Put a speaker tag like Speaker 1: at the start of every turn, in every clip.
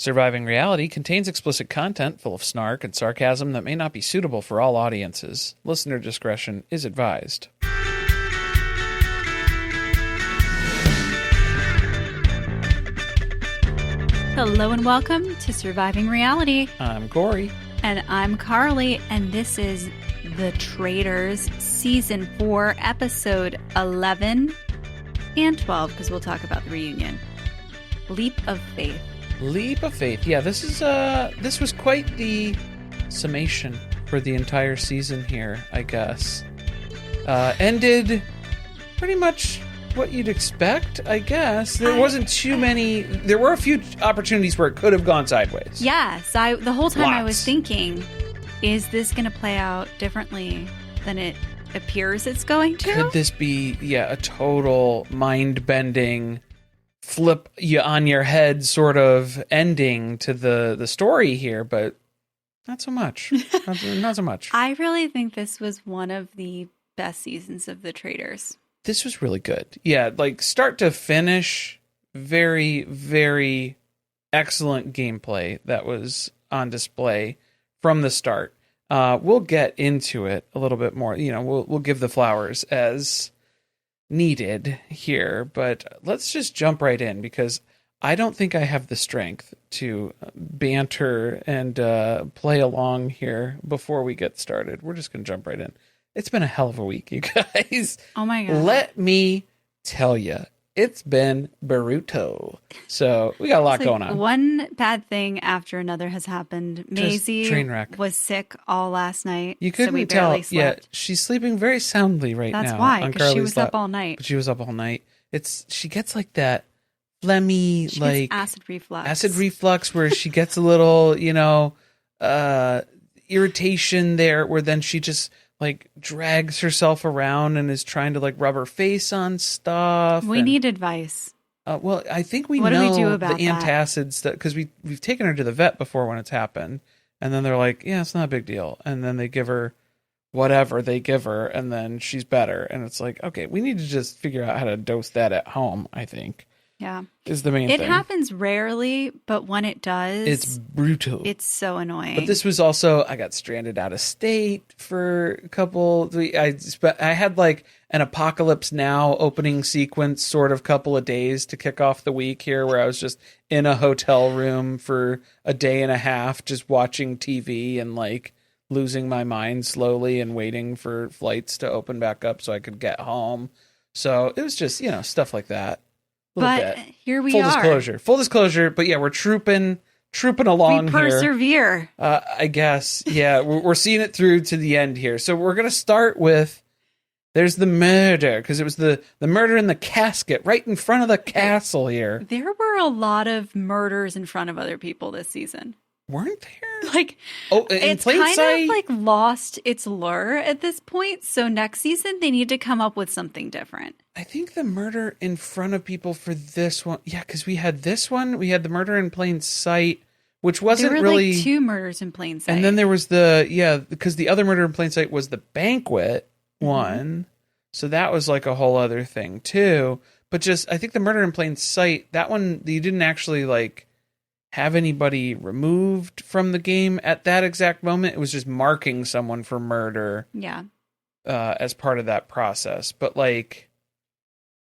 Speaker 1: Surviving Reality contains explicit content full of snark and sarcasm that may not be suitable for all audiences. Listener discretion is advised.
Speaker 2: Hello and welcome to Surviving Reality.
Speaker 1: I'm Corey.
Speaker 2: And I'm Carly, and this is The Traitors, Season 4, Episode 11 and 12, because we'll talk about the reunion. Leap of Faith.
Speaker 1: Leap of Faith. Yeah, this was quite the summation for the entire season here, I guess. Ended pretty much what you'd expect, I guess. There wasn't too many. There were a few opportunities where it could have gone sideways.
Speaker 2: Yes, the whole time I was thinking, is this going to play out differently than it appears it's going to?
Speaker 1: Could this be, a total mind-bending, flip you on your head sort of ending to the story here? But not so much. not so much.
Speaker 2: I really think this was one of the best seasons of The Traitors.
Speaker 1: This was really good. Yeah, like start to finish, very, very excellent gameplay that was on display from the start. We'll get into it a little bit more. We'll give the flowers as needed here, but let's just jump right in because I don't think I have the strength to banter and play along here before we get started. We're just going to jump right in. It's been a hell of a week, you guys.
Speaker 2: Oh my God.
Speaker 1: Let me tell you, it's been Baruto. So we got a lot going on.
Speaker 2: One bad thing after another has happened. Maisie
Speaker 1: train wreck.
Speaker 2: Was sick all last night.
Speaker 1: You couldn't
Speaker 2: so we
Speaker 1: tell.
Speaker 2: Barely slept.
Speaker 1: Yeah, she's sleeping very soundly right now.
Speaker 2: That's why, because she was up all night.
Speaker 1: But she was up all night. She gets like that phlegmy,
Speaker 2: she
Speaker 1: like
Speaker 2: gets acid reflux.
Speaker 1: Acid reflux, where she gets a little, irritation there, where then she just like drags herself around and is trying to like rub her face on stuff.
Speaker 2: We need advice.
Speaker 1: Well, I think
Speaker 2: what do we do about
Speaker 1: the antacids because we've taken her to the vet before when it's happened, and then they're like, yeah, it's not a big deal, and then they give her whatever they give her, and then she's better, and it's like, okay, we need to just figure out how to dose that at home. I think.
Speaker 2: Yeah.
Speaker 1: Is the main thing.
Speaker 2: It happens rarely, but when it does,
Speaker 1: it's brutal.
Speaker 2: It's so annoying.
Speaker 1: But this was also, I got stranded out of state for a couple. I had like an Apocalypse Now opening sequence sort of couple of days to kick off the week here, where I was just in a hotel room for a day and a half, just watching TV and like losing my mind slowly and waiting for flights to open back up so I could get home. So it was just, stuff like that.
Speaker 2: But here we
Speaker 1: are. Full disclosure. But yeah, we're trooping along here.
Speaker 2: We persevere.
Speaker 1: I guess. Yeah, we're seeing it through to the end here. So we're going to start with, there's the murder, because it was the murder in the casket right in front of the castle here.
Speaker 2: There were a lot of murders in front of other people this season.
Speaker 1: Weren't there?
Speaker 2: Like,
Speaker 1: it's kind
Speaker 2: of like lost its lure at this point. So next season, they need to come up with something different.
Speaker 1: I think the murder in front of people for this one. Yeah, because we had this one. We had the murder in plain sight, which wasn't
Speaker 2: there were
Speaker 1: really
Speaker 2: like 2 murders in plain sight.
Speaker 1: And then there was because the other murder in plain sight was the banquet one. So that was like a whole other thing too. But I think the murder in plain sight, that one, you didn't actually like have anybody removed from the game at that exact moment. It was just marking someone for murder.
Speaker 2: Yeah.
Speaker 1: As part of that process. But like,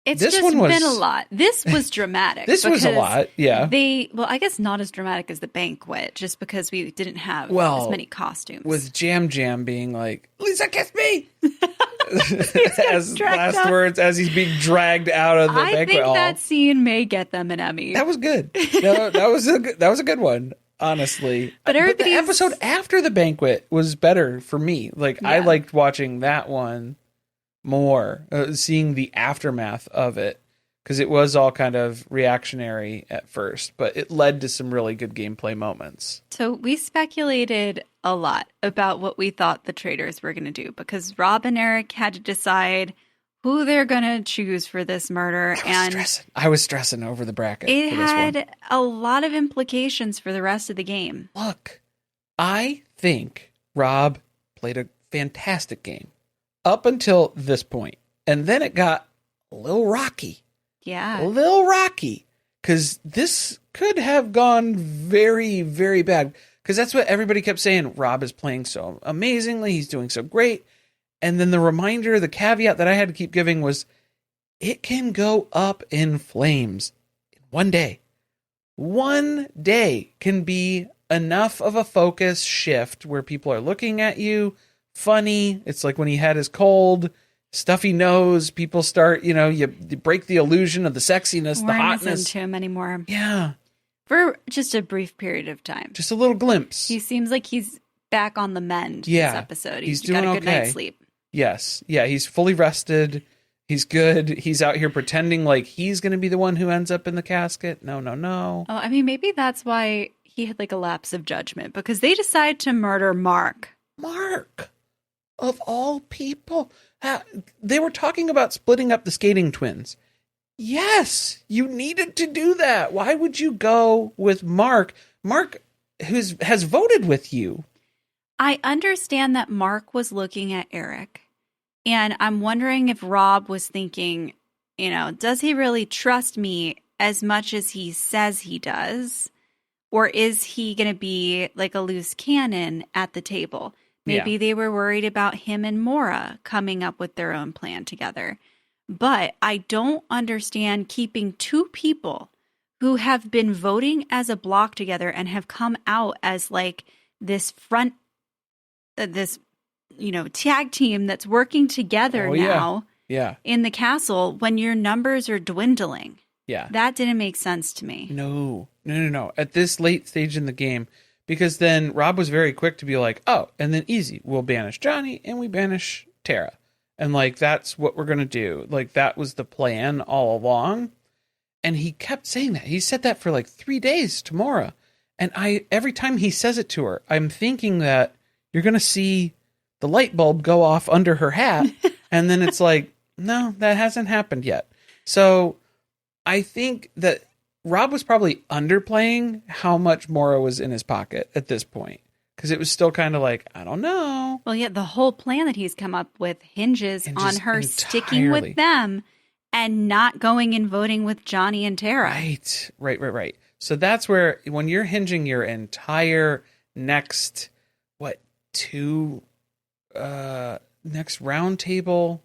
Speaker 2: it's just been a lot. This was dramatic.
Speaker 1: This was a lot, yeah.
Speaker 2: I guess not as dramatic as the banquet, just because we didn't have as many costumes.
Speaker 1: With Jam being like, Lisa, kiss me! as last words, as he's being dragged out of the banquet hall.
Speaker 2: I think that scene may get them an Emmy.
Speaker 1: That was good. That was a good one, honestly.
Speaker 2: But
Speaker 1: the episode after the banquet was better for me. Like, I liked watching that one more, seeing the aftermath of it, because it was all kind of reactionary at first, but it led to some really good gameplay moments.
Speaker 2: So we speculated a lot about what we thought the Traitors were going to do, because Rob and Eric had to decide who they're going to choose for this murder.
Speaker 1: I was stressing over the bracket.
Speaker 2: It had a lot of implications for the rest of the game.
Speaker 1: Look, I think Rob played a fantastic game up until this point. And then it got a little rocky.
Speaker 2: Yeah.
Speaker 1: A little rocky. Because this could have gone very, very bad. Because that's what everybody kept saying. Rob is playing so amazingly. He's doing so great. And then the reminder, the caveat that I had to keep giving was, it can go up in flames in one day. One day can be enough of a focus shift where people are looking at you funny. It's like when he had his cold, stuffy nose, people start, you break the illusion of the sexiness, the hotness.
Speaker 2: We're not to him anymore.
Speaker 1: Yeah.
Speaker 2: For just a brief period of time.
Speaker 1: Just a little glimpse.
Speaker 2: He seems like he's back on the mend this episode.
Speaker 1: He's
Speaker 2: got
Speaker 1: doing
Speaker 2: a good night's sleep.
Speaker 1: Yes. Yeah, he's fully rested. He's good. He's out here pretending like he's going to be the one who ends up in the casket. No.
Speaker 2: Oh, I mean, maybe that's why he had like a lapse of judgment, because they decide to murder Mark.
Speaker 1: Mark, of all people. They were talking about splitting up the skating twins. Yes, you needed to do that. Why would you go with Mark? Mark has voted with you.
Speaker 2: I understand that Mark was looking at Eric. And I'm wondering if Rob was thinking, does he really trust me as much as he says he does? Or is he going to be like a loose cannon at the table? Maybe they were worried about him and Maura coming up with their own plan together. But I don't understand keeping two people who have been voting as a block together and have come out as like this tag team that's working together now in the castle when your numbers are dwindling.
Speaker 1: Yeah.
Speaker 2: That didn't make sense to me.
Speaker 1: No. At this late stage in the game, because then Rob was very quick to be like, oh, and then easy. We'll banish Johnny and we banish Tara. And like, that's what we're going to do. Like, that was the plan all along. And he kept saying that. He said that for like 3 days to Maura. And every time he says it to her, I'm thinking that you're going to see the light bulb go off under her hat. And then it's like, no, that hasn't happened yet. So I think that Rob was probably underplaying how much Maura was in his pocket at this point. Because it was still kind of like, I don't know.
Speaker 2: Well, yeah, the whole plan that he's come up with hinges on her sticking with them and not going and voting with Johnny and Tara.
Speaker 1: Right. So that's where, when you're hinging your entire next round table,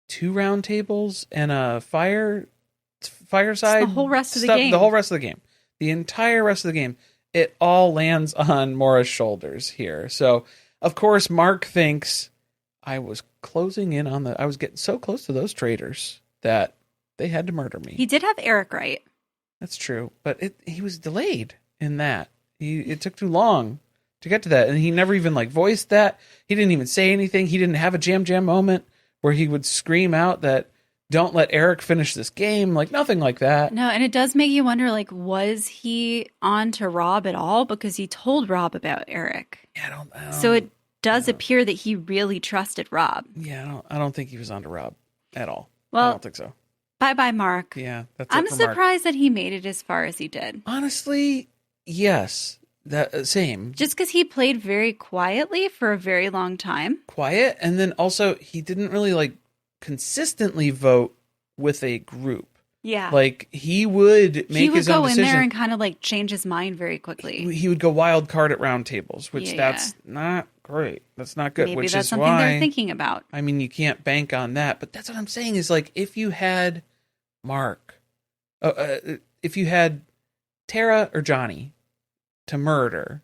Speaker 1: 2 round tables and a fireside.
Speaker 2: The whole rest of the game.
Speaker 1: The whole rest of the game. The entire rest of the game. It all lands on Maura's shoulders here. So, of course, Mark thinks I was closing in on I was getting so close to those traitors that they had to murder me.
Speaker 2: He did have Eric right.
Speaker 1: That's true. But he was delayed in that. It took too long to get to that. And he never even voiced that. He didn't even say anything. He didn't have a jam moment where he would scream out that, don't let Eric finish this game. Nothing like that.
Speaker 2: No, and it does make you wonder, was he on to Rob at all? Because he told Rob about Eric.
Speaker 1: Yeah, I don't
Speaker 2: so it does appear that he really trusted Rob.
Speaker 1: Yeah, I don't think he was on to Rob at all.
Speaker 2: Well,
Speaker 1: I don't think so.
Speaker 2: Bye-bye, Mark.
Speaker 1: Yeah, that's
Speaker 2: I'm
Speaker 1: it for
Speaker 2: surprised
Speaker 1: Mark.
Speaker 2: that he made it as far as he did.
Speaker 1: Honestly, yes. That same.
Speaker 2: Just because he played very quietly for a very long time.
Speaker 1: Quiet, and then also he didn't really consistently vote with a group.
Speaker 2: Yeah.
Speaker 1: He would make his own decision.
Speaker 2: He would go in there and kind of change his mind very quickly.
Speaker 1: He would go wild card at round tables, which that's not great. That's not good.
Speaker 2: Maybe
Speaker 1: which
Speaker 2: that's
Speaker 1: is
Speaker 2: something
Speaker 1: why,
Speaker 2: they're thinking about.
Speaker 1: I mean, you can't bank on that. But that's what I'm saying is if you had Mark, if you had Tara or Johnny to murder,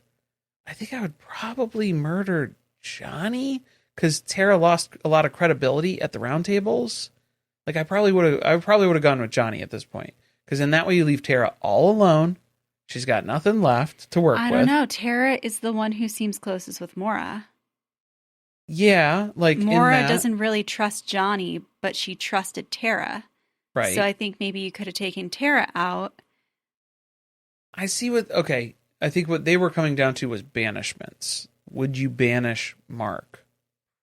Speaker 1: I think I would probably murder Johnny because Tara lost a lot of credibility at the round tables. I probably would have gone with Johnny at this point. Because in that way you leave Tara all alone. She's got nothing left to work with.
Speaker 2: I don't know. Tara is the one who seems closest with Maura.
Speaker 1: Yeah,
Speaker 2: Maura doesn't really trust Johnny, but she trusted Tara.
Speaker 1: Right.
Speaker 2: So I think maybe you could have taken Tara out.
Speaker 1: I think what they were coming down to was banishments. Would you banish Mark?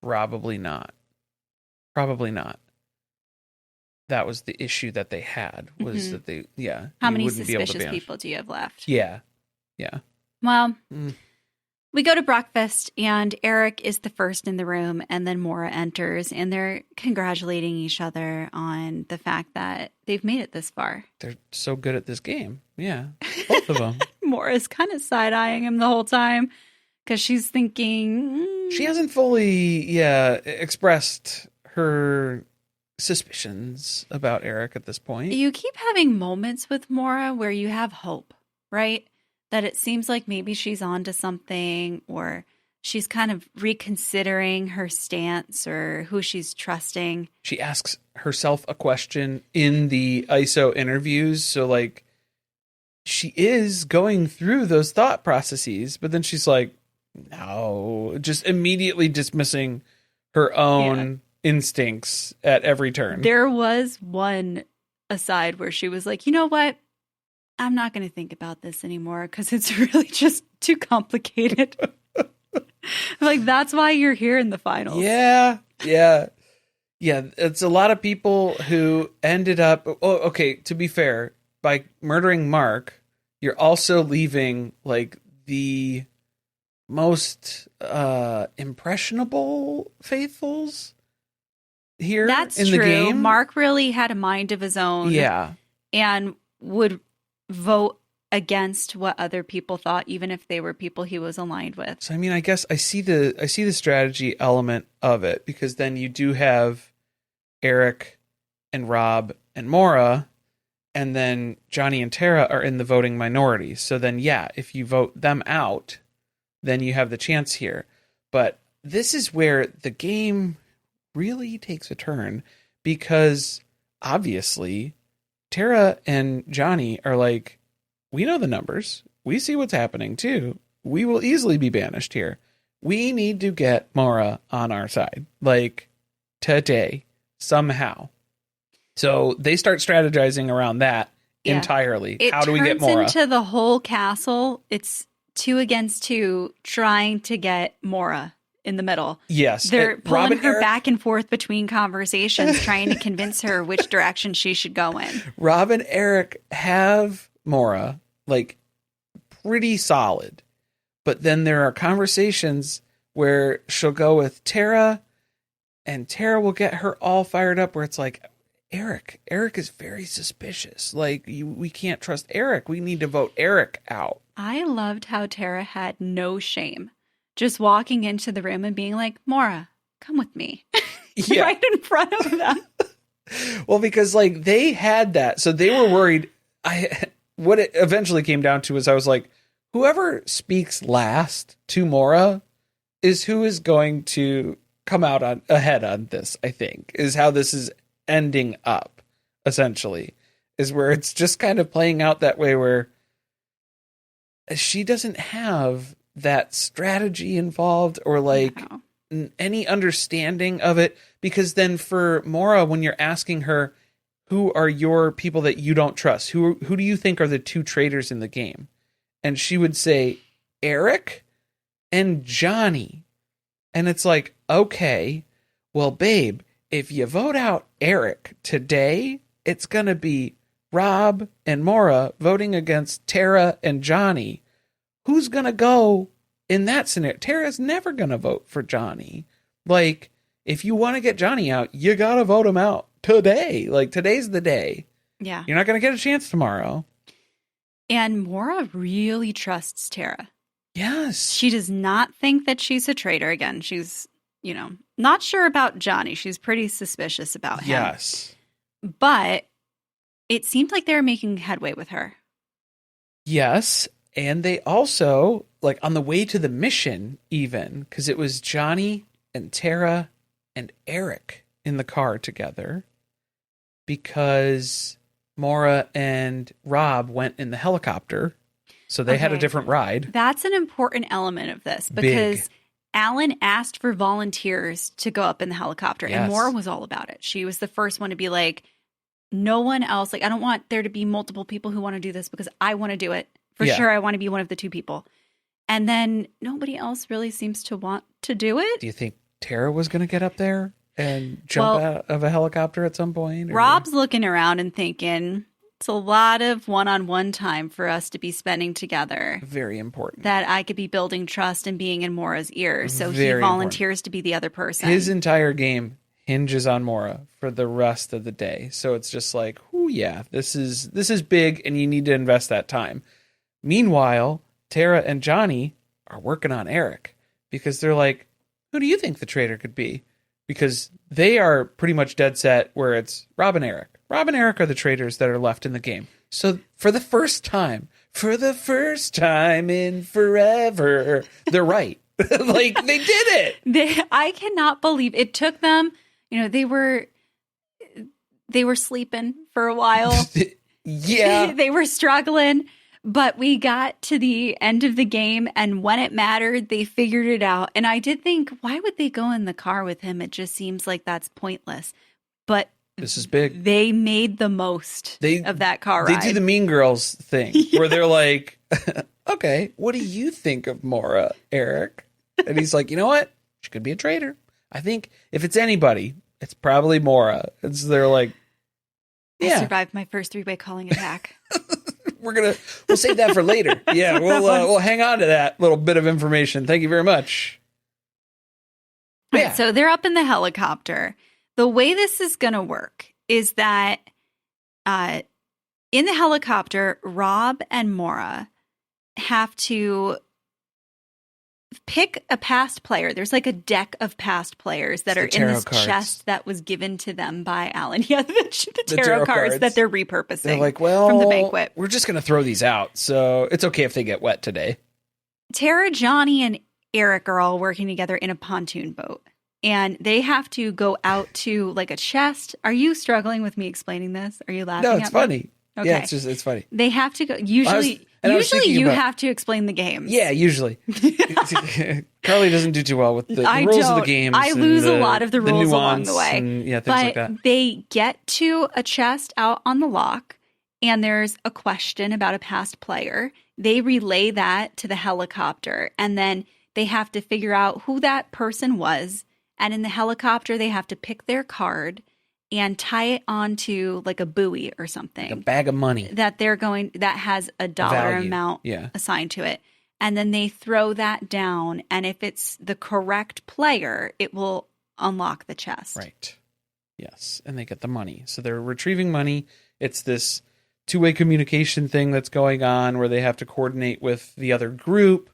Speaker 1: Probably not. That was the issue that they had, was that they,
Speaker 2: How many suspicious people do you have left?
Speaker 1: Yeah.
Speaker 2: Well, We go to breakfast, and Eric is the first in the room, and then Mora enters, and they're congratulating each other on the fact that they've made it this far.
Speaker 1: They're so good at this game. Yeah, both of them.
Speaker 2: Mora's kind of side-eyeing him the whole time because she's thinking...
Speaker 1: She hasn't fully, expressed her suspicions about Eric at this point.
Speaker 2: You keep having moments with Mora where you have hope, right? That it seems like maybe she's on to something, or she's kind of reconsidering her stance or who she's trusting.
Speaker 1: She asks herself a question in the ISO interviews. So, like, she is going through those thought processes, but then she's like, no, just immediately dismissing her own instincts at every turn.
Speaker 2: There was one aside where she was like, you know what? I'm not going to think about this anymore because it's really just too complicated. Like, that's why you're here in the finals.
Speaker 1: Yeah. It's a lot of people who ended up. Oh, okay. To be fair, by murdering Mark, you're also leaving like the most impressionable faithfuls here.
Speaker 2: That's
Speaker 1: in
Speaker 2: true.
Speaker 1: The game.
Speaker 2: Mark really had a mind of his own.
Speaker 1: Yeah,
Speaker 2: and would vote against what other people thought, even if they were people he was aligned with.
Speaker 1: So I mean, I guess I see the strategy element of it, because then you do have Eric and Rob and Mora, and then Johnny and Tara are in the voting minority. So then, yeah, if you vote them out, then you have the chance here. But this is where the game really takes a turn, because obviously Tara and Johnny are like, we know the numbers. We see what's happening too. We will easily be banished here. We need to get Mora on our side, like today, somehow. So they start strategizing around that entirely. How do we get Mora?
Speaker 2: It turns into the whole castle. It's 2 against 2 trying to get Mora in the middle.
Speaker 1: Yes.
Speaker 2: They're pulling her back and forth between conversations, trying to convince her which direction she should go in.
Speaker 1: Rob and Eric have Mora, like, pretty solid. But then there are conversations where she'll go with Tara, and Tara will get her all fired up, where it's like, Eric is very suspicious. Like, we can't trust Eric. We need to vote Eric out.
Speaker 2: I loved how Tara had no shame. Just walking into the room and being like, Mora, come with me. Right in front of them.
Speaker 1: Well, because like they had that. So they were worried. What it eventually came down to is I was like, whoever speaks last to Mora is who is going to come out ahead on this, I think, is how this is ending up, essentially, is where it's just kind of playing out that way, where she doesn't have that strategy involved, or like any understanding of it. Because then for Mora, when you're asking her, who are your people that you don't trust? Who do you think are the 2 traitors in the game? And she would say Eric and Johnny. And it's like, okay, well, babe, if you vote out Eric today, it's going to be Rob and Mora voting against Tara and Johnny. Who's going to go in that scenario? Tara's never going to vote for Johnny. Like, if you want to get Johnny out, you got to vote him out today. Like, today's the day.
Speaker 2: Yeah.
Speaker 1: You're not going to get a chance tomorrow.
Speaker 2: And Mora really trusts Tara.
Speaker 1: Yes.
Speaker 2: She does not think that she's a traitor. Again, she's, not sure about Johnny. She's pretty suspicious about him.
Speaker 1: Yes.
Speaker 2: But it seemed like they were making headway with her.
Speaker 1: Yes. And they also, like, on the way to the mission, even, because it was Johnny and Tara and Eric in the car together, because Mora and Rob went in the helicopter, so they had a different ride.
Speaker 2: That's an important element of this, because Alan asked for volunteers to go up in the helicopter, and Mora was all about it. She was the first one to be like, no one else, like, I don't want there to be multiple people who want to do this, because I want to do it. For sure, I want to be one of the 2 people. And then nobody else really seems to want to do it.
Speaker 1: Do you think Tara was going to get up there and jump out of a helicopter at some point? Or?
Speaker 2: Rob's looking around and thinking, It's a lot of one-on-one time for us to be spending together.
Speaker 1: Very important.
Speaker 2: That I could be building trust and being in Mora's ear. So
Speaker 1: Very
Speaker 2: he volunteers to be the other person.
Speaker 1: His entire game hinges on Mora for the rest of the day. So it's just like, oh yeah, this is big and you need to invest that time. Meanwhile, Tara and Johnny are working on Eric because they're like, who do you think the traitor could be? Because they are pretty much dead set where it's Rob and Eric. Rob and Eric are the traitors that are left in the game. So for the first time in forever, they're right. Like, they did it.
Speaker 2: I cannot believe it took them. They were sleeping for a while.
Speaker 1: Yeah.
Speaker 2: They were struggling, but we got to the end of the game, and when it mattered, they figured it out. And I did think, why would they go in the car with him? It just seems like that's pointless. But
Speaker 1: this is big.
Speaker 2: They made the most of that car ride.
Speaker 1: They do the Mean Girls thing where they're like, okay, what do you think of Mora, Eric? And he's like, you know what? She could be a traitor. I think if it's anybody, it's probably Mora. And so they're like, yeah.
Speaker 2: I survived my first 3-way calling attack.
Speaker 1: We'll save that for later. Yeah, we'll hang on to that little bit of information. Thank you very much.
Speaker 2: Right, so they're up in the helicopter. The way this is going to work is that in the helicopter, Rob and Mora have to pick a past player. There's like a deck of past players that are in this chest that was given to them by Alan. Yeah, the tarot cards that they're repurposing.
Speaker 1: They're like, well,
Speaker 2: from the banquet.
Speaker 1: We're just going to throw these out, so it's okay if they get wet today.
Speaker 2: Tara, Johnny, and Eric are all working together in a pontoon boat, and they have to go out to like a chest. Are you struggling with me explling this? Are you laughing?
Speaker 1: No, it's funny.
Speaker 2: Okay.
Speaker 1: Yeah, it's funny.
Speaker 2: They have to go. Usually you have to explain the games.
Speaker 1: Yeah, usually. Carly doesn't do too well with the rules of the games.
Speaker 2: I lose a lot of the rules along the way.
Speaker 1: And, things
Speaker 2: like
Speaker 1: that.
Speaker 2: They get to a chest out on the lock, and there's a question about a past player. They relay that to the helicopter, and then they have to figure out who that person was. And in the helicopter, they have to pick their card and tie it onto like a buoy or something.
Speaker 1: Like a bag of money.
Speaker 2: That has a dollar amount assigned to it. And then they throw that down. And if it's the correct player, it will unlock the chest.
Speaker 1: Right. Yes. And they get the money. So they're retrieving money. It's this two-way communication thing that's going on where they have to coordinate with the other group.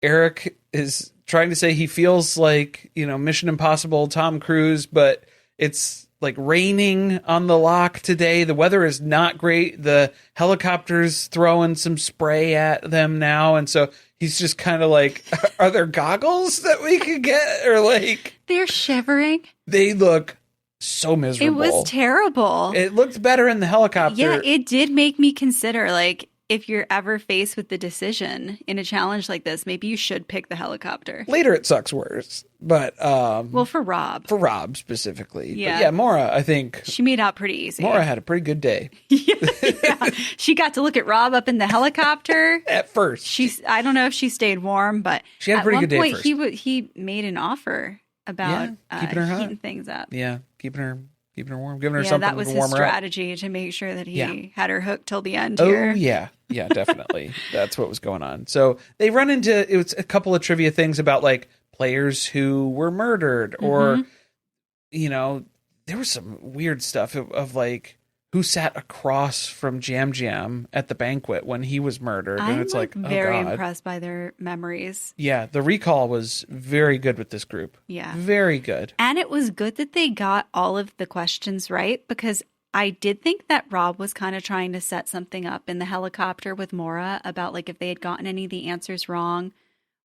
Speaker 1: Eric is trying to say he feels like, Mission Impossible, Tom Cruise, but it's like raining on the lock today. The weather is not great. The helicopter's throwing some spray at them now. And so he's just kind of like, are there goggles that we could get? Or like...
Speaker 2: They're shivering.
Speaker 1: They look so miserable.
Speaker 2: It was terrible.
Speaker 1: It looked better in the helicopter.
Speaker 2: Yeah, it did make me consider, like, if you're ever faced with the decision in a challenge like this, maybe you should pick the helicopter.
Speaker 1: Later it sucks worse. But
Speaker 2: well, for Rob.
Speaker 1: For Rob specifically.
Speaker 2: Yeah.
Speaker 1: But yeah, Mora, I think
Speaker 2: she made out pretty easy.
Speaker 1: Mora had a pretty good day.
Speaker 2: Yeah. She got to look at Rob up in the helicopter.
Speaker 1: At first.
Speaker 2: I don't know if she stayed warm, but
Speaker 1: she had a pretty good day
Speaker 2: at one
Speaker 1: first.
Speaker 2: point he made an offer about
Speaker 1: keeping her
Speaker 2: heating things up.
Speaker 1: Yeah, keeping her warm, giving her something
Speaker 2: that was
Speaker 1: to warm
Speaker 2: his
Speaker 1: her up.
Speaker 2: strategy to make sure that he had her hooked till the end here.
Speaker 1: Oh, yeah. Yeah, definitely. That's what was going on. So they run into a couple of trivia things about like players who were murdered or, there was some weird stuff of like who sat across from Jam Jam at the banquet when he was murdered. And it's like,
Speaker 2: very impressed by their memories.
Speaker 1: Yeah, the recall was very good with this group.
Speaker 2: Yeah.
Speaker 1: Very good.
Speaker 2: And it was good that they got all of the questions right, because I did think that Rob was kind of trying to set something up in the helicopter with Mora about like if they had gotten any of the answers wrong,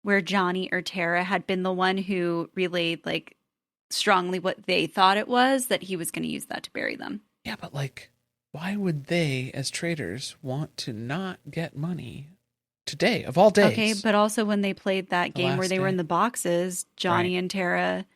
Speaker 2: where Johnny or Tara had been the one who relayed like strongly what they thought it was, that he was going to use that to bury them.
Speaker 1: Yeah, but like, why would they, as traitors, want to not get money today, of all days?
Speaker 2: Okay, but also when they played that game where they were in the boxes, Johnny and Tara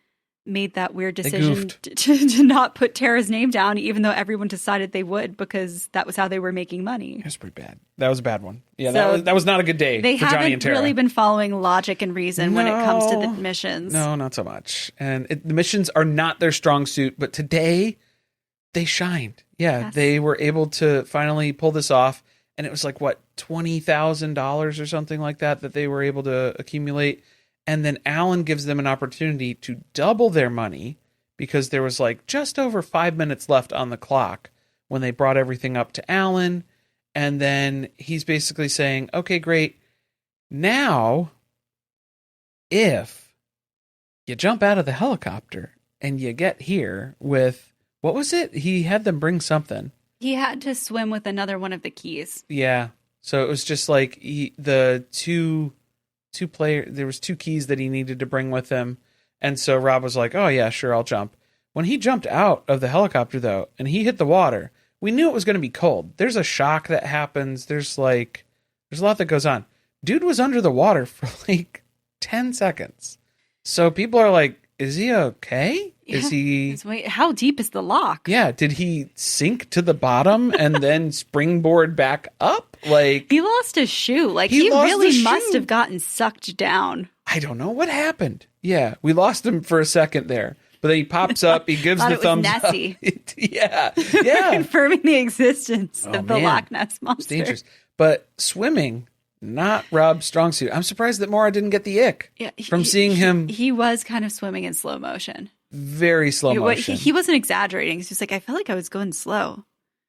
Speaker 2: made that weird decision to not put Tara's name down, even though everyone decided they would, because that was how they were making money.
Speaker 1: It was pretty bad. That was a bad one. Yeah, so that was not a good day for Johnny and Tara.
Speaker 2: They haven't really been following logic and reason when it comes to the missions.
Speaker 1: No, not so much. And the missions are not their strong suit, but today They shined. Yeah,
Speaker 2: Yes.
Speaker 1: they were able to finally pull this off. And it was like, what, $20,000 or something like that they were able to accumulate. And then Alan gives them an opportunity to double their money because there was like just over 5 minutes left on the clock when they brought everything up to Alan. And then he's basically saying, okay, great. Now, if you jump out of the helicopter and you get here with, what was it? He had them bring something.
Speaker 2: He had to swim with another one of the keys.
Speaker 1: Yeah. So it was just like the two player. There was 2 keys that he needed to bring with him. And so Rob was like, oh yeah, sure, I'll jump. When he jumped out of the helicopter though, and he hit the water, we knew it was going to be cold. There's a shock that happens. There's a lot that goes on. Dude was under the water for like 10 seconds. So people are like, is he okay?
Speaker 2: Yeah.
Speaker 1: Is he...
Speaker 2: Wait, how deep is the lock?
Speaker 1: Yeah, did he sink to the bottom and then springboard back up? Like,
Speaker 2: He lost his shoe. Like,
Speaker 1: He
Speaker 2: he
Speaker 1: lost
Speaker 2: really
Speaker 1: his
Speaker 2: must
Speaker 1: shoe.
Speaker 2: have gotten sucked down.
Speaker 1: I don't know what happened. Yeah, we lost him for a second there. But then he pops up, he gives
Speaker 2: Thought
Speaker 1: the
Speaker 2: it was
Speaker 1: thumbs
Speaker 2: Nessie.
Speaker 1: up. Yeah.
Speaker 2: Confirming the existence
Speaker 1: Oh,
Speaker 2: of the
Speaker 1: man.
Speaker 2: Loch Ness
Speaker 1: It's
Speaker 2: Monster.
Speaker 1: dangerous. But swimming, not Rob's strong suit. I'm surprised that Maura didn't get the ick
Speaker 2: Yeah,
Speaker 1: from seeing him
Speaker 2: He was kind of swimming in slow motion.
Speaker 1: very slow motion.
Speaker 2: He wasn't exaggerating. He's just like, I felt like I was going slow.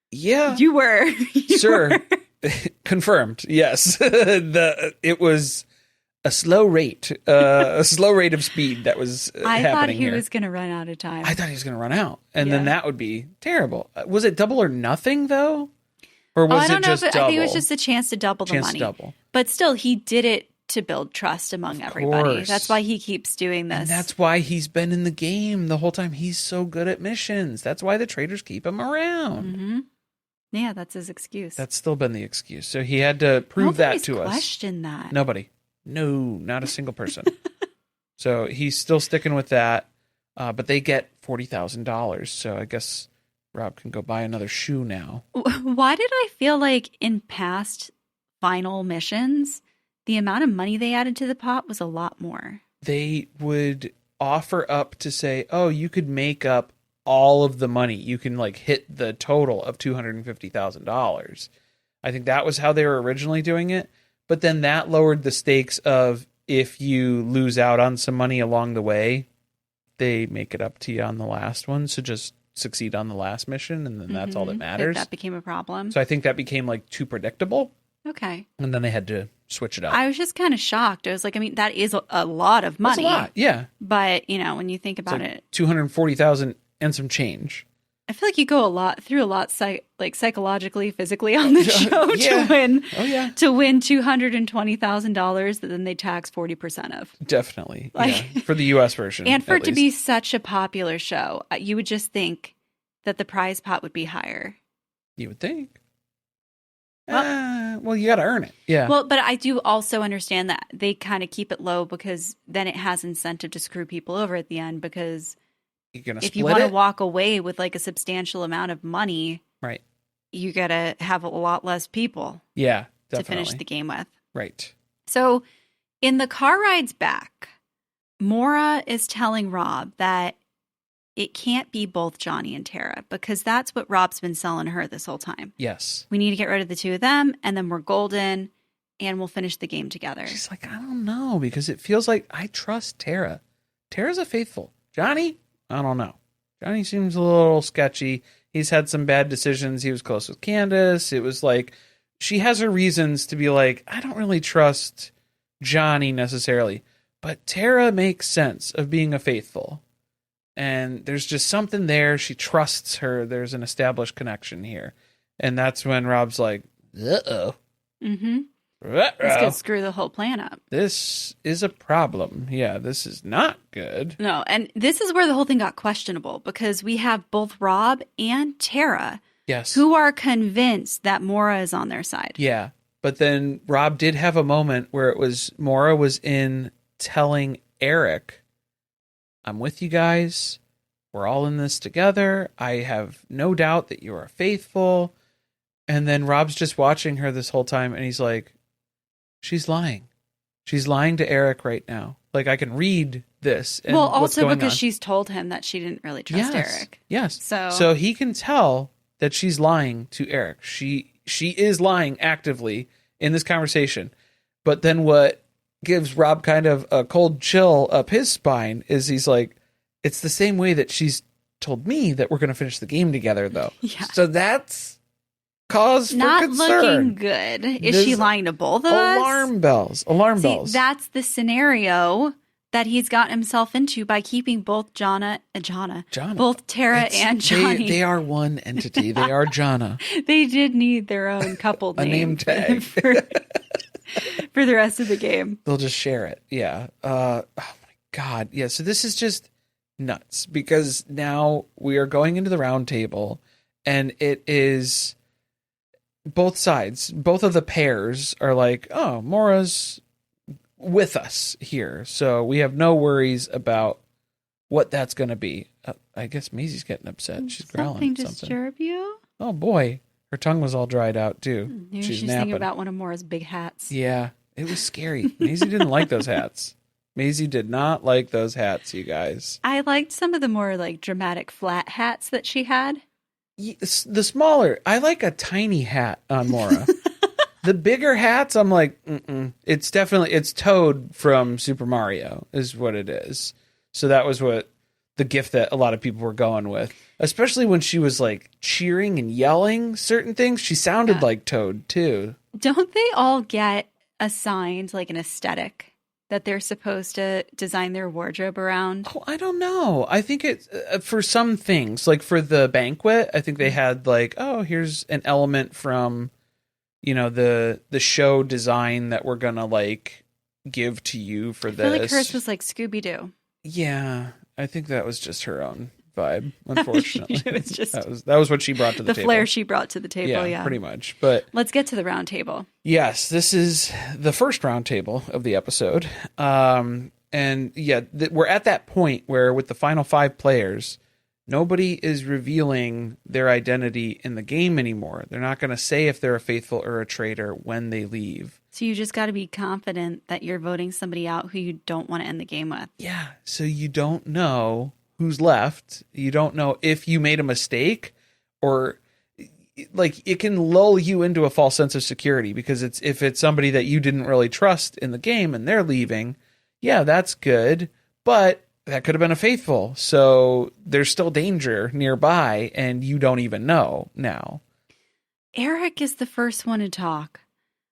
Speaker 1: Yeah,
Speaker 2: You were. You
Speaker 1: sir.
Speaker 2: were.
Speaker 1: Confirmed. Yes. It was a slow rate of speed that was
Speaker 2: I
Speaker 1: happening
Speaker 2: thought he
Speaker 1: here.
Speaker 2: was going to run out of time.
Speaker 1: I thought he was going to run out, and then
Speaker 2: Yeah.
Speaker 1: that would be terrible. Was it double or nothing though, or
Speaker 2: Oh,
Speaker 1: was
Speaker 2: I don't
Speaker 1: it
Speaker 2: know.
Speaker 1: just
Speaker 2: But
Speaker 1: double?
Speaker 2: I think it was just a chance to double the
Speaker 1: Chance
Speaker 2: money.
Speaker 1: to double.
Speaker 2: But still, he did it to build trust among everybody.
Speaker 1: course.
Speaker 2: That's why he keeps doing this.
Speaker 1: And that's why he's been in the game the whole time. He's so good at missions. That's why the traitors keep him around.
Speaker 2: Mm-hmm. Yeah, that's his excuse.
Speaker 1: That's still been the excuse. So he had to prove that
Speaker 2: Nobody's
Speaker 1: to us.
Speaker 2: questioned that.
Speaker 1: Nobody. No, not a single person. So he's still sticking with that. But they get $40,000. So I guess Rob can go buy another shoe now.
Speaker 2: Why did I feel like in past final missions, the amount of money they added to the pot was a lot more?
Speaker 1: They would offer up to say, oh, you could make up all of the money. You can like hit the total of $250,000. I think that was how they were originally doing it. But then that lowered the stakes of if you lose out on some money along the way, they make it up to you on the last one. So just succeed on the last mission, and then that's all that matters.
Speaker 2: That became a problem.
Speaker 1: So I think that became like too predictable,
Speaker 2: Okay.
Speaker 1: and then they had to switch it up.
Speaker 2: I was just kind of shocked. I was like, I mean, that is a lot of
Speaker 1: That's
Speaker 2: money.
Speaker 1: a lot, yeah.
Speaker 2: But, you know, when you think
Speaker 1: It's
Speaker 2: about
Speaker 1: like
Speaker 2: it,
Speaker 1: 240,000 and some change.
Speaker 2: I feel like you go through a lot psychologically, physically on the show
Speaker 1: Yeah.
Speaker 2: to win.
Speaker 1: Oh yeah,
Speaker 2: To win $220,000 that then they tax 40% of.
Speaker 1: definitely.
Speaker 2: Like-
Speaker 1: Yeah. For the U.S. version,
Speaker 2: And for
Speaker 1: at
Speaker 2: it to
Speaker 1: least.
Speaker 2: be such a popular show, you would just think that the prize pot would be higher.
Speaker 1: You would think.
Speaker 2: Well-
Speaker 1: Well, you got to earn it. Yeah.
Speaker 2: Well, but I do also understand that they kind of keep it low because then it has incentive to screw people over at the end, because
Speaker 1: You're gonna
Speaker 2: if
Speaker 1: split
Speaker 2: you want to
Speaker 1: it.
Speaker 2: walk away with like a substantial amount of money,
Speaker 1: Right.
Speaker 2: you got to have a lot less people
Speaker 1: Yeah.
Speaker 2: to
Speaker 1: Definitely.
Speaker 2: finish the game with.
Speaker 1: Right.
Speaker 2: So in the car rides back, Maura is telling Rob that it can't be both Johnny and Tara, because that's what Rob's been selling her this whole time.
Speaker 1: Yes.
Speaker 2: We need to get rid of the two of them, and then we're golden, and we'll finish the game together.
Speaker 1: She's like, I don't know, because it feels like I trust Tara. Tara's a faithful. Johnny, I don't know. Johnny seems a little sketchy. He's had some bad decisions. He was close with Candace. It was like, she has her reasons to be like, I don't really trust Johnny necessarily. But Tara makes sense of being a faithful. And there's just something there. She trusts her. There's an established connection here. And that's when Rob's like, uh-oh.
Speaker 2: Mm-hmm.
Speaker 1: Uh-oh.
Speaker 2: This could screw the whole plan up.
Speaker 1: This is a problem. Yeah, this is not good.
Speaker 2: No, and this is where the whole thing got questionable, because we have both Rob and Tara
Speaker 1: Yes.
Speaker 2: who are convinced that Maura is on their side.
Speaker 1: Yeah. But then Rob did have a moment where it was Maura was in telling Eric, I'm with you guys. We're all in this together. I have no doubt that you are faithful. And then Rob's just watching her this whole time, and he's like, she's lying. She's lying to Eric right now. Like, I can read this and
Speaker 2: well,
Speaker 1: what's
Speaker 2: also
Speaker 1: going
Speaker 2: because
Speaker 1: on.
Speaker 2: she's told him that she didn't really trust Eric.
Speaker 1: Yes.
Speaker 2: So
Speaker 1: So he can tell that she's lying to Eric. She is lying actively in this conversation. But then what gives Rob kind of a cold chill up his spine is he's like, it's the same way that she's told me that we're going to finish the game together, though.
Speaker 2: Yeah.
Speaker 1: So that's cause for
Speaker 2: not
Speaker 1: concern.
Speaker 2: looking good. Is she lying to both of us?
Speaker 1: Alarm bells. Alarm bells.
Speaker 2: That's the scenario that he's gotten himself into by keeping both
Speaker 1: Jana.
Speaker 2: both Tara and Johnny.
Speaker 1: They are one entity. They are Jana.
Speaker 2: They did need their own coupled
Speaker 1: A
Speaker 2: name
Speaker 1: name tag.
Speaker 2: for the rest of the game.
Speaker 1: They'll just share it. Yeah. Oh my God. Yeah. So this is just nuts because now we are going into the round table and it is both sides. Both of the pairs are like, oh, Mora's with us here. So we have no worries about what that's going to be. I guess Maisie's getting upset. She's growling
Speaker 2: Something disturb you?
Speaker 1: Oh boy. Her tongue was all dried out too.
Speaker 2: Maybe she's
Speaker 1: napping.
Speaker 2: thinking about one of Mora's big hats.
Speaker 1: Yeah. It was scary. Maisie didn't like those hats. Maisie did not like those hats, you guys.
Speaker 2: I liked some of the more like dramatic flat hats that she had.
Speaker 1: The smaller, I like a tiny hat on Mora. The bigger hats, I'm like, it's Toad from Super Mario is what it is. So that was what the gift that a lot of people were going with, especially when she was like cheering and yelling certain things. She sounded like Toad too.
Speaker 2: Don't they all get assigned like an aesthetic that they're supposed to design their wardrobe around?
Speaker 1: Oh, I don't know. I think it's for some things, like for the banquet, I think they had like, oh, here's an element from, the show design that we're going to like give to you for this.
Speaker 2: I feel like hers was like Scooby-Doo.
Speaker 1: Yeah. I think that was just her own vibe, unfortunately.
Speaker 2: It was just
Speaker 1: that was what she brought to the table.
Speaker 2: The flair she brought to the table, yeah.
Speaker 1: Pretty much. But
Speaker 2: let's get to the round table.
Speaker 1: Yes, this is the first round table of the episode. And yeah, we're at that point where with the final 5 players, nobody is revealing their identity in the game anymore. They're not going to say if they're a faithful or a traitor when they leave.
Speaker 2: So you just got to be confident that you're voting somebody out who you don't want to end the game with.
Speaker 1: Yeah, so you don't know who's left. You don't know if you made a mistake or like it can lull you into a false sense of security because if it's somebody that you didn't really trust in the game and they're leaving, yeah, that's good, but that could have been a faithful. So there's still danger nearby and you don't even know now.
Speaker 2: Eric is the first one to talk,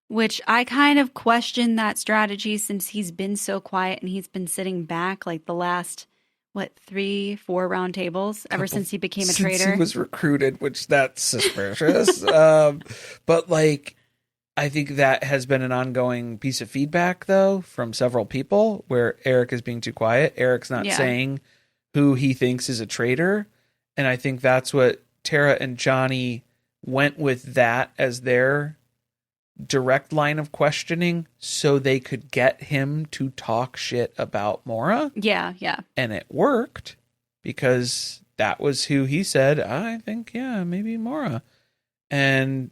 Speaker 2: which I kind of question that strategy since he's been so quiet and he's been sitting back like the last 3-4 round tables ever since he became a traitor.
Speaker 1: Since he was recruited, which that's suspicious. But like, I think that has been an ongoing piece of feedback though from several people where Eric is being too quiet. Eric's not saying who he thinks is a traitor. And I think that's what Tara and Johnny went with that as their direct line of questioning so they could get him to talk shit about Mora.
Speaker 2: Yeah.
Speaker 1: And it worked because that was who he said, I think, yeah, maybe Mora. And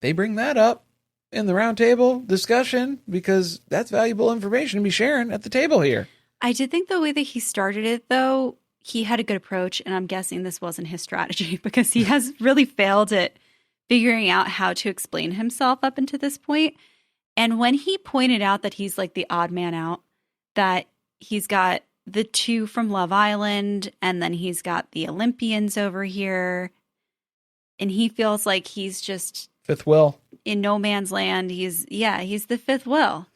Speaker 1: they bring that up in the round table discussion because that's valuable information to be sharing at the table here.
Speaker 2: I did think the way that he started it, though, he had a good approach. And I'm guessing this wasn't his strategy because he has really failed at figuring out how to explain himself up until this point. And when he pointed out that he's like the odd man out, that he's got the 2 from Love Island, and then he's got the Olympians over here, and he feels like he's just
Speaker 1: fifth wheel
Speaker 2: in no man's land. He's the fifth wheel,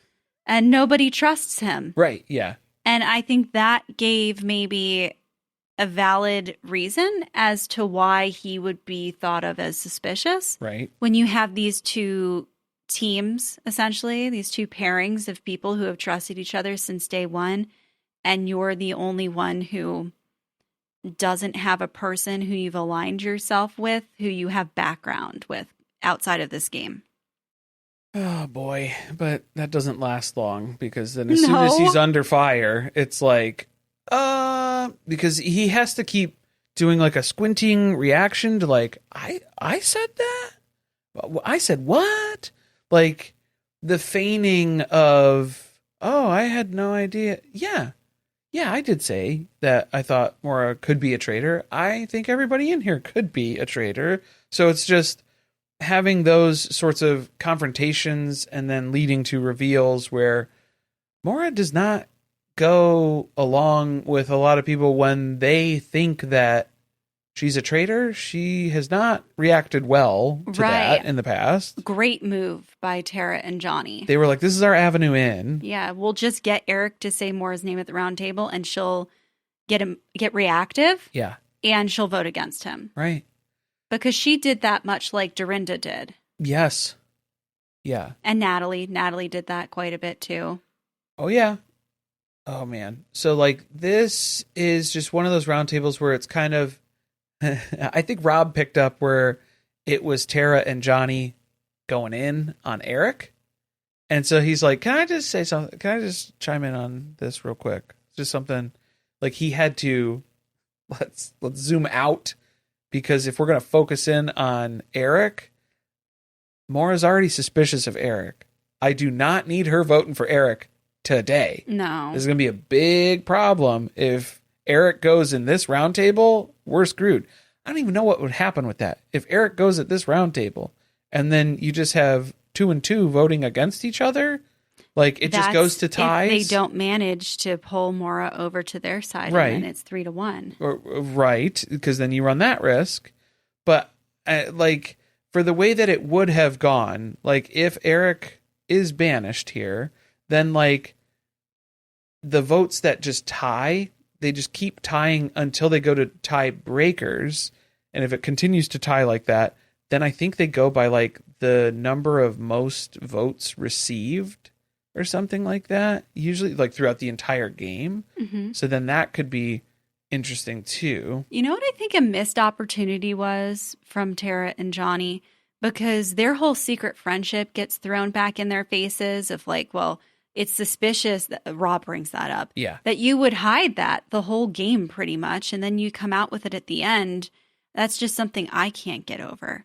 Speaker 2: and nobody trusts him.
Speaker 1: Right, yeah.
Speaker 2: And I think that gave maybe a valid reason as to why he would be thought of as suspicious.
Speaker 1: Right.
Speaker 2: When you have these 2 teams, essentially, these 2 pairings of people who have trusted each other since day one, and you're the only one who doesn't have a person who you've aligned yourself with, who you have background with outside of this game.
Speaker 1: Oh boy, but that doesn't last long because then as soon as he's under fire, it's like, because he has to keep doing like a squinting reaction to like, I said that? I said what? Like the feigning of, oh, I had no idea. Yeah, Yeah, I did say that I thought Mora could be a traitor. I think everybody in here could be a traitor. So it's just having those sorts of confrontations and then leading to reveals where Mora does not go along with a lot of people when they think that she's a traitor. She has not reacted well to that in the past.
Speaker 2: Great move by Tara and Johnny.
Speaker 1: They were like, this is our avenue in.
Speaker 2: Yeah, we'll just get Eric to say Mora's name at the round table and she'll get reactive.
Speaker 1: Yeah.
Speaker 2: And she'll vote against him.
Speaker 1: Right.
Speaker 2: Because she did that much like Dorinda did.
Speaker 1: Yes. Yeah.
Speaker 2: And Natalie. Natalie did that quite a bit too.
Speaker 1: Oh, yeah. Oh, man. So, like, this is just one of those roundtables where it's kind of, I think Rob picked up where it was Tara and Johnny going in on Eric. And so he's like, can I just say something? Can I just chime in on this real quick? Just something like he had to, let's zoom out, because if we're going to focus in on Eric, Mora's already suspicious of Eric. I do not need her voting for Eric today.
Speaker 2: No.
Speaker 1: This is going to be a big problem. If Eric goes in this round table, we're screwed. I don't even know what would happen with that. If Eric goes at this round table and then you just have 2 and 2 voting against each other, like it just goes to ties.
Speaker 2: If they don't manage to pull Mora over to their side,
Speaker 1: right,
Speaker 2: and then it's 3-1.
Speaker 1: Right, because then you run that risk. But like for the way that it would have gone, like if Eric is banished here, then like the votes that just tie, they just keep tying until they go to tie breakers. And if it continues to tie like that, then I think they go by like the number of most votes received or something like that, usually like throughout the entire game. Mm-hmm. So then that could be interesting too.
Speaker 2: You know what I think a missed opportunity was from Tara and Johnny? Because their whole secret friendship gets thrown back in their faces of like, well, it's suspicious that Rob brings that up.
Speaker 1: Yeah.
Speaker 2: That you would hide that the whole game pretty much. And then you come out with it at the end. That's just something I can't get over.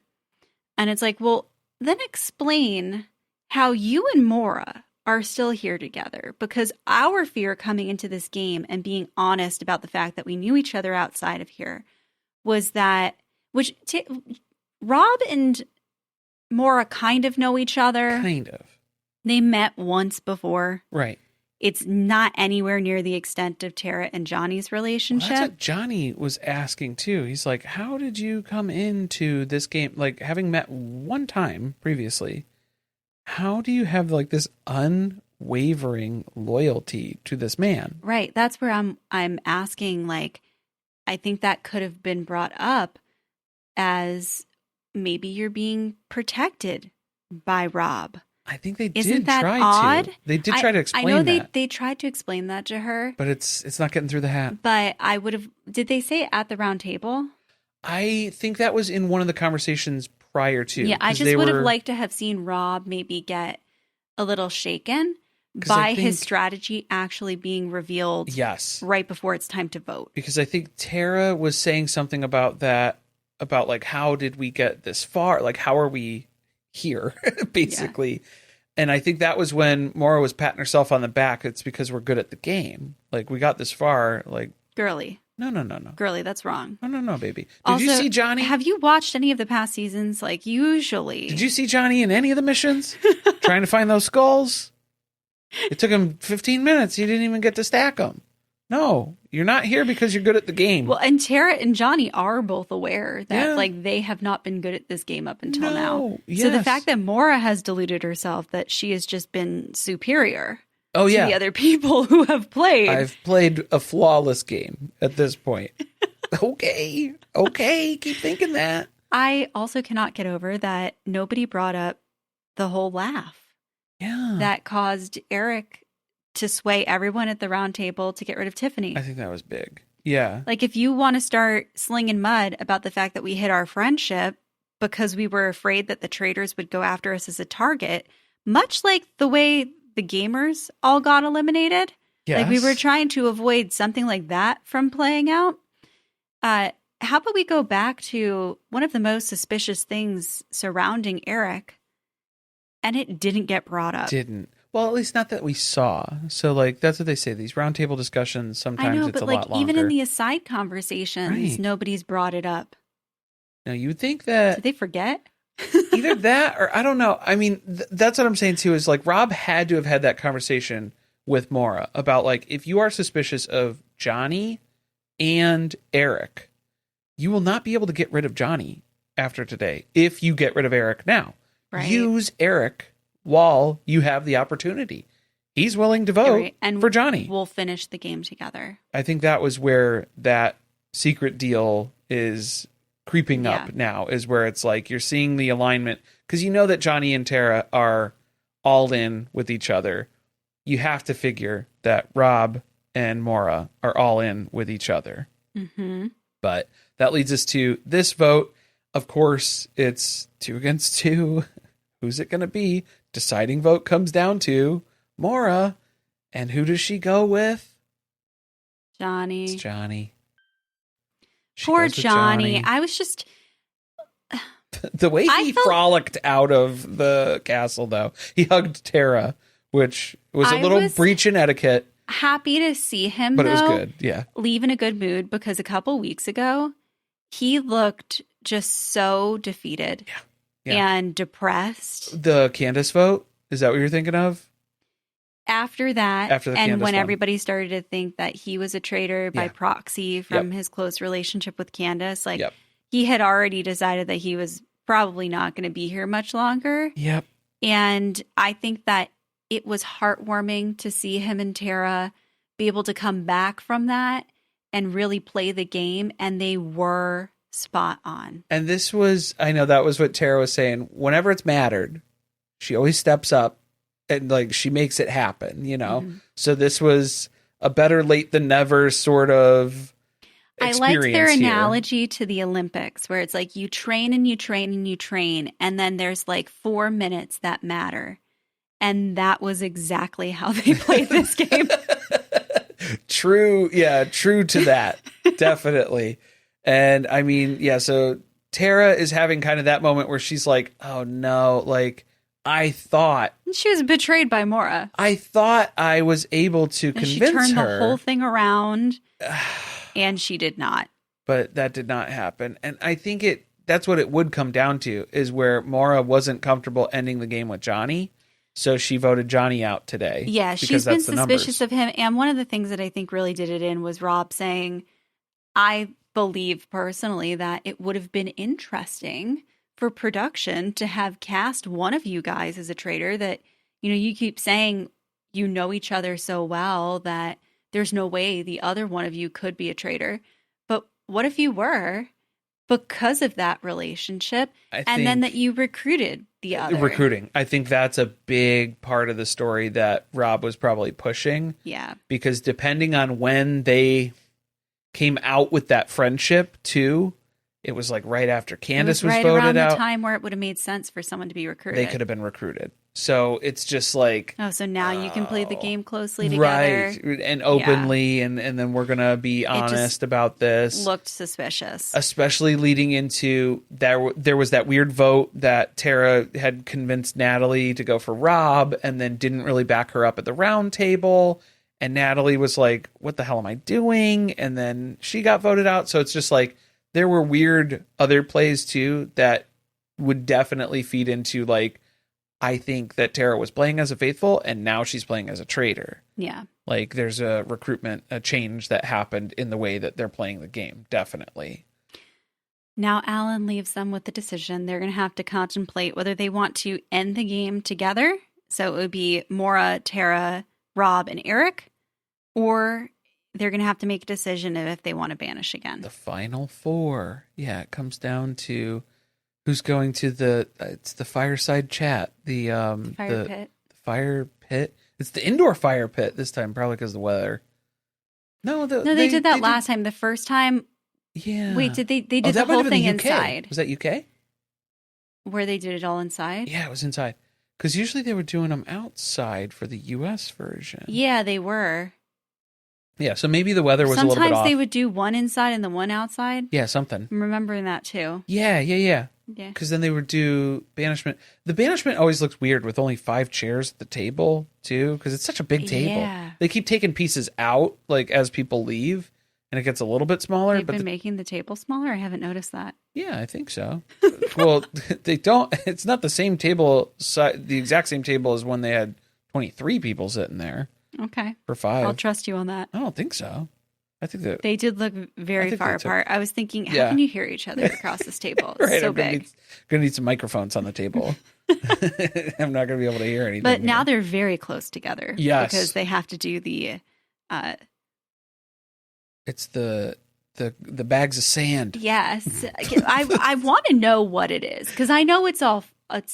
Speaker 2: And it's like, well, then explain how you and Mora are still here together. Because our fear coming into this game and being honest about the fact that we knew each other outside of here was that, Rob and Mora kind of know each other.
Speaker 1: Kind of.
Speaker 2: They met once before.
Speaker 1: Right.
Speaker 2: It's not anywhere near the extent of Tara and Johnny's relationship.
Speaker 1: Well, that's what Johnny was asking too. He's like, how did you come into this game? Like having met one time previously, how do you have like this unwavering loyalty to this man?
Speaker 2: Right. That's where I'm asking, like, I think that could have been brought up as maybe you're being protected by Rob.
Speaker 1: I think they
Speaker 2: Isn't
Speaker 1: did
Speaker 2: that
Speaker 1: try
Speaker 2: odd?
Speaker 1: to. They did try to explain
Speaker 2: that. I know
Speaker 1: that.
Speaker 2: they tried to explain that to her.
Speaker 1: But it's not getting through the hat.
Speaker 2: But I would have, did they say it at the round table?
Speaker 1: I think that was in one of the conversations prior to.
Speaker 2: Yeah, I just would have liked to have seen Rob maybe get a little shaken by his strategy actually being revealed.
Speaker 1: Yes.
Speaker 2: Right before it's time to vote.
Speaker 1: Because I think Tara was saying something about that, about like, how did we get this far? Like, how are we here, basically? Yeah. And I think that was when Mora was patting herself on the back. It's because we're good at the game. Like, we got this far. Like,
Speaker 2: girly.
Speaker 1: No.
Speaker 2: Girly, that's wrong.
Speaker 1: No, baby.
Speaker 2: Did
Speaker 1: you see Johnny?
Speaker 2: Have you watched any of the past seasons? Like, usually.
Speaker 1: Did you see Johnny in any of the missions? Trying to find those skulls? It took him 15 minutes. He didn't even get to stack them. No, you're not here because you're good at the game.
Speaker 2: Well, and Tara and Johnny are both aware that like they have not been good at this game up until now.
Speaker 1: Yes.
Speaker 2: So the fact that Mora has deluded herself that she has just been superior
Speaker 1: to
Speaker 2: the other people who have played.
Speaker 1: I've played a flawless game at this point. Okay, keep thinking that.
Speaker 2: I also cannot get over that nobody brought up the whole laugh.
Speaker 1: Yeah.
Speaker 2: That caused Eric to sway everyone at the round table to get rid of Tiffany.
Speaker 1: I think that was big. Yeah.
Speaker 2: Like, if you want to start slinging mud about the fact that we hid our friendship because we were afraid that the traitors would go after us as a target, much like the way the gamers all got eliminated.
Speaker 1: Yes.
Speaker 2: Like, we were trying to avoid something like that from playing out. How about we go back to one of the most suspicious things surrounding Eric, and it didn't get brought up.
Speaker 1: Didn't. Well, at least not that we saw. So, like, that's what they say. These roundtable discussions,
Speaker 2: I
Speaker 1: sometimes
Speaker 2: know,
Speaker 1: it's
Speaker 2: but
Speaker 1: a
Speaker 2: like
Speaker 1: lot longer.
Speaker 2: even in the aside conversations,
Speaker 1: Right.
Speaker 2: nobody's brought it up.
Speaker 1: Now, you would think that
Speaker 2: Did they forget?
Speaker 1: either that or I don't know. I mean, that's what I'm saying too, is like Rob had to have had that conversation with Mora about like, if you are suspicious of Johnny and Eric, you will not be able to get rid of Johnny after today if you get rid of Eric now.
Speaker 2: Right.
Speaker 1: Use Eric while you have the opportunity. He's willing to vote
Speaker 2: Right. And
Speaker 1: for Johnny.
Speaker 2: we'll finish the game together.
Speaker 1: I think that was where that secret deal is creeping up now, is where it's like you're seeing the alignment, because you know that Johnny and Tara are all in with each other. You have to figure that Rob and Mora are all in with each other.
Speaker 2: Mm-hmm.
Speaker 1: But that leads us to this vote. Of course, it's 2 against 2. Who's it going to be? Deciding vote comes down to Mora. And who does she go with?
Speaker 2: Johnny.
Speaker 1: It's Johnny. She
Speaker 2: Poor
Speaker 1: goes with
Speaker 2: Johnny. I was just...
Speaker 1: The way he frolicked out of the castle, though. He hugged Tara, which was a little breach in etiquette.
Speaker 2: Happy to see him,
Speaker 1: but
Speaker 2: though,
Speaker 1: it was good. Yeah.
Speaker 2: leave in a good mood, because a couple weeks ago, he looked just so defeated and depressed.
Speaker 1: The Candace vote? Is that what you're thinking of?
Speaker 2: After that,
Speaker 1: After the
Speaker 2: and
Speaker 1: Candace
Speaker 2: when
Speaker 1: one.
Speaker 2: everybody started to think that he was a traitor by proxy from his close relationship with Candace, like he had already decided that he was probably not going to be here much longer.
Speaker 1: Yep.
Speaker 2: And I think that it was heartwarming to see him and Tara be able to come back from that and really play the game. And they were spot on.
Speaker 1: And this was, I know that was what Tara was saying. Whenever it's mattered, she always steps up and like she makes it happen, you know?
Speaker 2: Mm-hmm.
Speaker 1: So this was a better late than never sort of experience.
Speaker 2: I liked their
Speaker 1: here.
Speaker 2: analogy to the Olympics, where it's like you train and you train and you train, and then there's like 4 minutes that matter. And that was exactly how they played this game.
Speaker 1: True. Yeah, true to that. Definitely. And I mean, yeah, so Tara is having kind of that moment where she's like, oh no, like I thought
Speaker 2: she was betrayed by Mora.
Speaker 1: I thought I was able to convince
Speaker 2: her. She turned
Speaker 1: her.
Speaker 2: the whole thing around, and she did not.
Speaker 1: But that did not happen. And I think that's what it would come down to, is where Mora wasn't comfortable ending the game with Johnny. So she voted Johnny out today.
Speaker 2: Yeah, she's been suspicious of him. And one of the things that I think really did it in was Rob saying, I believe personally that it would have been interesting for production to have cast one of you guys as a traitor, that, you know, you keep saying you know each other so well that there's no way the other one of you could be a traitor. But what if you were, because of that relationship, and then that you recruited the other?
Speaker 1: Recruiting. I think that's a big part of the story that Rob was probably pushing.
Speaker 2: Yeah.
Speaker 1: Because depending on when they came out with that friendship too, it was like right after Candace was
Speaker 2: right
Speaker 1: voted
Speaker 2: around
Speaker 1: out.
Speaker 2: The time where it would have made sense for someone to be recruited.
Speaker 1: They could have been recruited. So it's just like,
Speaker 2: oh, so now you can play the game closely together,
Speaker 1: right, and openly, and then we're gonna be honest about this.
Speaker 2: Looked suspicious,
Speaker 1: especially leading into there was that weird vote that Tara had convinced Natalie to go for Rob, and then didn't really back her up at the round table. And Natalie was like, "What the hell am I doing?" And then she got voted out. So it's just like there were weird other plays too that would definitely feed into like, I think that Tara was playing as a faithful and now she's playing as a traitor.
Speaker 2: Yeah.
Speaker 1: Like there's a change that happened in the way that they're playing the game. Definitely.
Speaker 2: Now Alan leaves them with the decision. They're going to have to contemplate whether they want to end the game together. So it would be Mora, Tara, Rob, and Eric, or they're going to have to make a decision if they want to banish again.
Speaker 1: The final four. Yeah. It comes down to who's going to it's the fireside chat, the
Speaker 2: fire pit.
Speaker 1: The fire pit. It's the indoor fire pit this time, probably because of the weather. No,
Speaker 2: they did that last time. The first time.
Speaker 1: Yeah.
Speaker 2: Wait, did they did the whole thing inside?
Speaker 1: Was that UK?
Speaker 2: Where they did it all inside?
Speaker 1: Yeah, it was inside. Because usually they were doing them outside for the US version.
Speaker 2: Yeah, they were.
Speaker 1: Yeah, so maybe the weather was a little bit off.
Speaker 2: Sometimes they would do one inside and the one outside.
Speaker 1: Yeah, something.
Speaker 2: I'm remembering that too.
Speaker 1: Yeah.
Speaker 2: Yeah.
Speaker 1: Because then they would do banishment. The banishment always looks weird with only 5 chairs at the table, too, because it's such a big table.
Speaker 2: Yeah.
Speaker 1: They keep taking pieces out, like, as people leave, and it gets a little bit smaller.
Speaker 2: They've been making the table smaller? I haven't noticed that.
Speaker 1: Yeah, I think so. Well, they don't. It's not the same table, the exact same table as when they had 23 people sitting there.
Speaker 2: Okay.
Speaker 1: For 5.
Speaker 2: I'll trust you on that.
Speaker 1: I don't think so. I think that
Speaker 2: they did look very far apart. I was thinking, how can you hear each other across this table? It's
Speaker 1: right,
Speaker 2: so
Speaker 1: I'm
Speaker 2: big.
Speaker 1: Gonna need some microphones on the table. I'm not gonna be able to hear anything.
Speaker 2: But now they're very close together.
Speaker 1: Yes,
Speaker 2: because they have to do the.
Speaker 1: It's the bags of sand.
Speaker 2: Yes, I want to know what it is because I know it's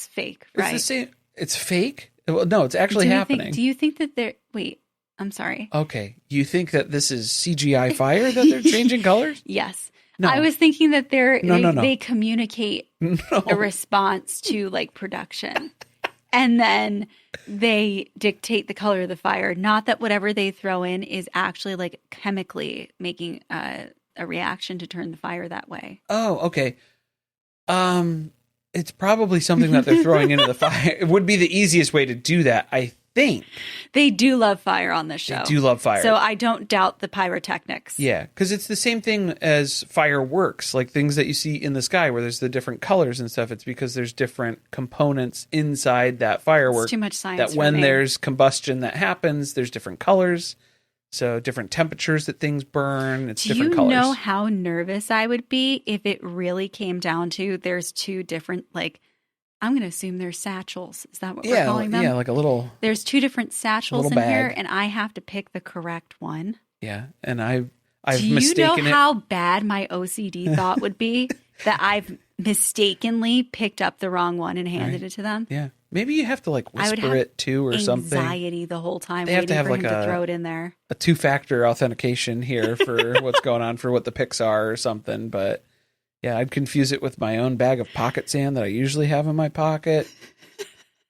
Speaker 2: fake, right?
Speaker 1: It's the same. It's fake. Well, no, it's actually happening.
Speaker 2: Do you think that they're? Wait, I'm sorry.
Speaker 1: Okay, you think that this is CGI fire that they're changing colors?
Speaker 2: Yes.
Speaker 1: No.
Speaker 2: I was thinking that
Speaker 1: No.
Speaker 2: they communicate a response to like production. And then they dictate the color of the fire. Not that whatever they throw in is actually like chemically making a reaction to turn the fire that way.
Speaker 1: Oh, okay. It's probably something that they're throwing into the fire. It would be the easiest way to do that, I think.
Speaker 2: They do love fire on this show.
Speaker 1: They do love fire.
Speaker 2: So I don't doubt the pyrotechnics.
Speaker 1: Yeah, because it's the same thing as fireworks, like things that you see in the sky where there's the different colors and stuff. It's because there's different components inside that firework.
Speaker 2: It's too much science.
Speaker 1: That when there's combustion that happens, there's different colors. So different temperatures that things burn. It's different colors.
Speaker 2: Do you know how nervous I would be if it really came down to there's 2 different, like, I'm going to assume they're satchels. Is that what we're calling them?
Speaker 1: Yeah, like a little.
Speaker 2: There's 2 different satchels in here, and I have to pick the correct one.
Speaker 1: Yeah, and I've
Speaker 2: mistaken
Speaker 1: it.
Speaker 2: Do you know how bad my OCD thought would be that I've mistakenly picked up the wrong one and handed it to them?
Speaker 1: Yeah. Maybe you have to like whisper it too or something.
Speaker 2: Anxiety the whole time
Speaker 1: they have to have
Speaker 2: for him
Speaker 1: like
Speaker 2: to throw it in there.
Speaker 1: A 2-factor authentication here for what's going on for what the picks are or something. But yeah, I'd confuse it with my own bag of pocket sand that I usually have in my pocket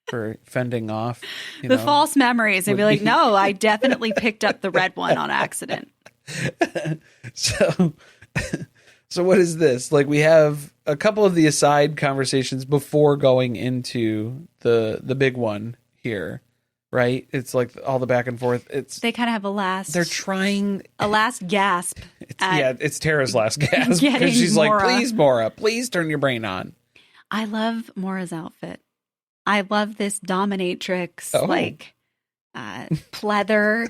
Speaker 1: for fending off
Speaker 2: the false memories. I'd be like, no, I definitely picked up the red one on accident.
Speaker 1: So what is this? Like we have a couple of the aside conversations before going into the big one here, right? It's like all the back and forth.
Speaker 2: They kind of have a last.
Speaker 1: They're trying
Speaker 2: a last gasp.
Speaker 1: It's Tara's last gasp because she's
Speaker 2: Mora.
Speaker 1: like, "Please, Mora, please turn your brain on."
Speaker 2: I love Mora's outfit. I love this dominatrix pleather.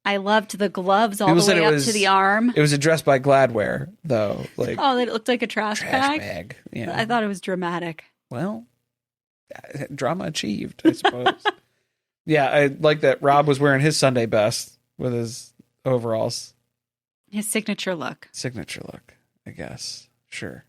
Speaker 2: I loved the gloves all the way up to the arm.
Speaker 1: It was addressed by Gladware, though. Like,
Speaker 2: it looked like a trash bag.
Speaker 1: Yeah.
Speaker 2: I thought it was dramatic.
Speaker 1: Well, drama achieved, I suppose. Yeah, I like that Rob was wearing his Sunday best with his overalls.
Speaker 2: His signature look.
Speaker 1: Signature look, I guess. Sure.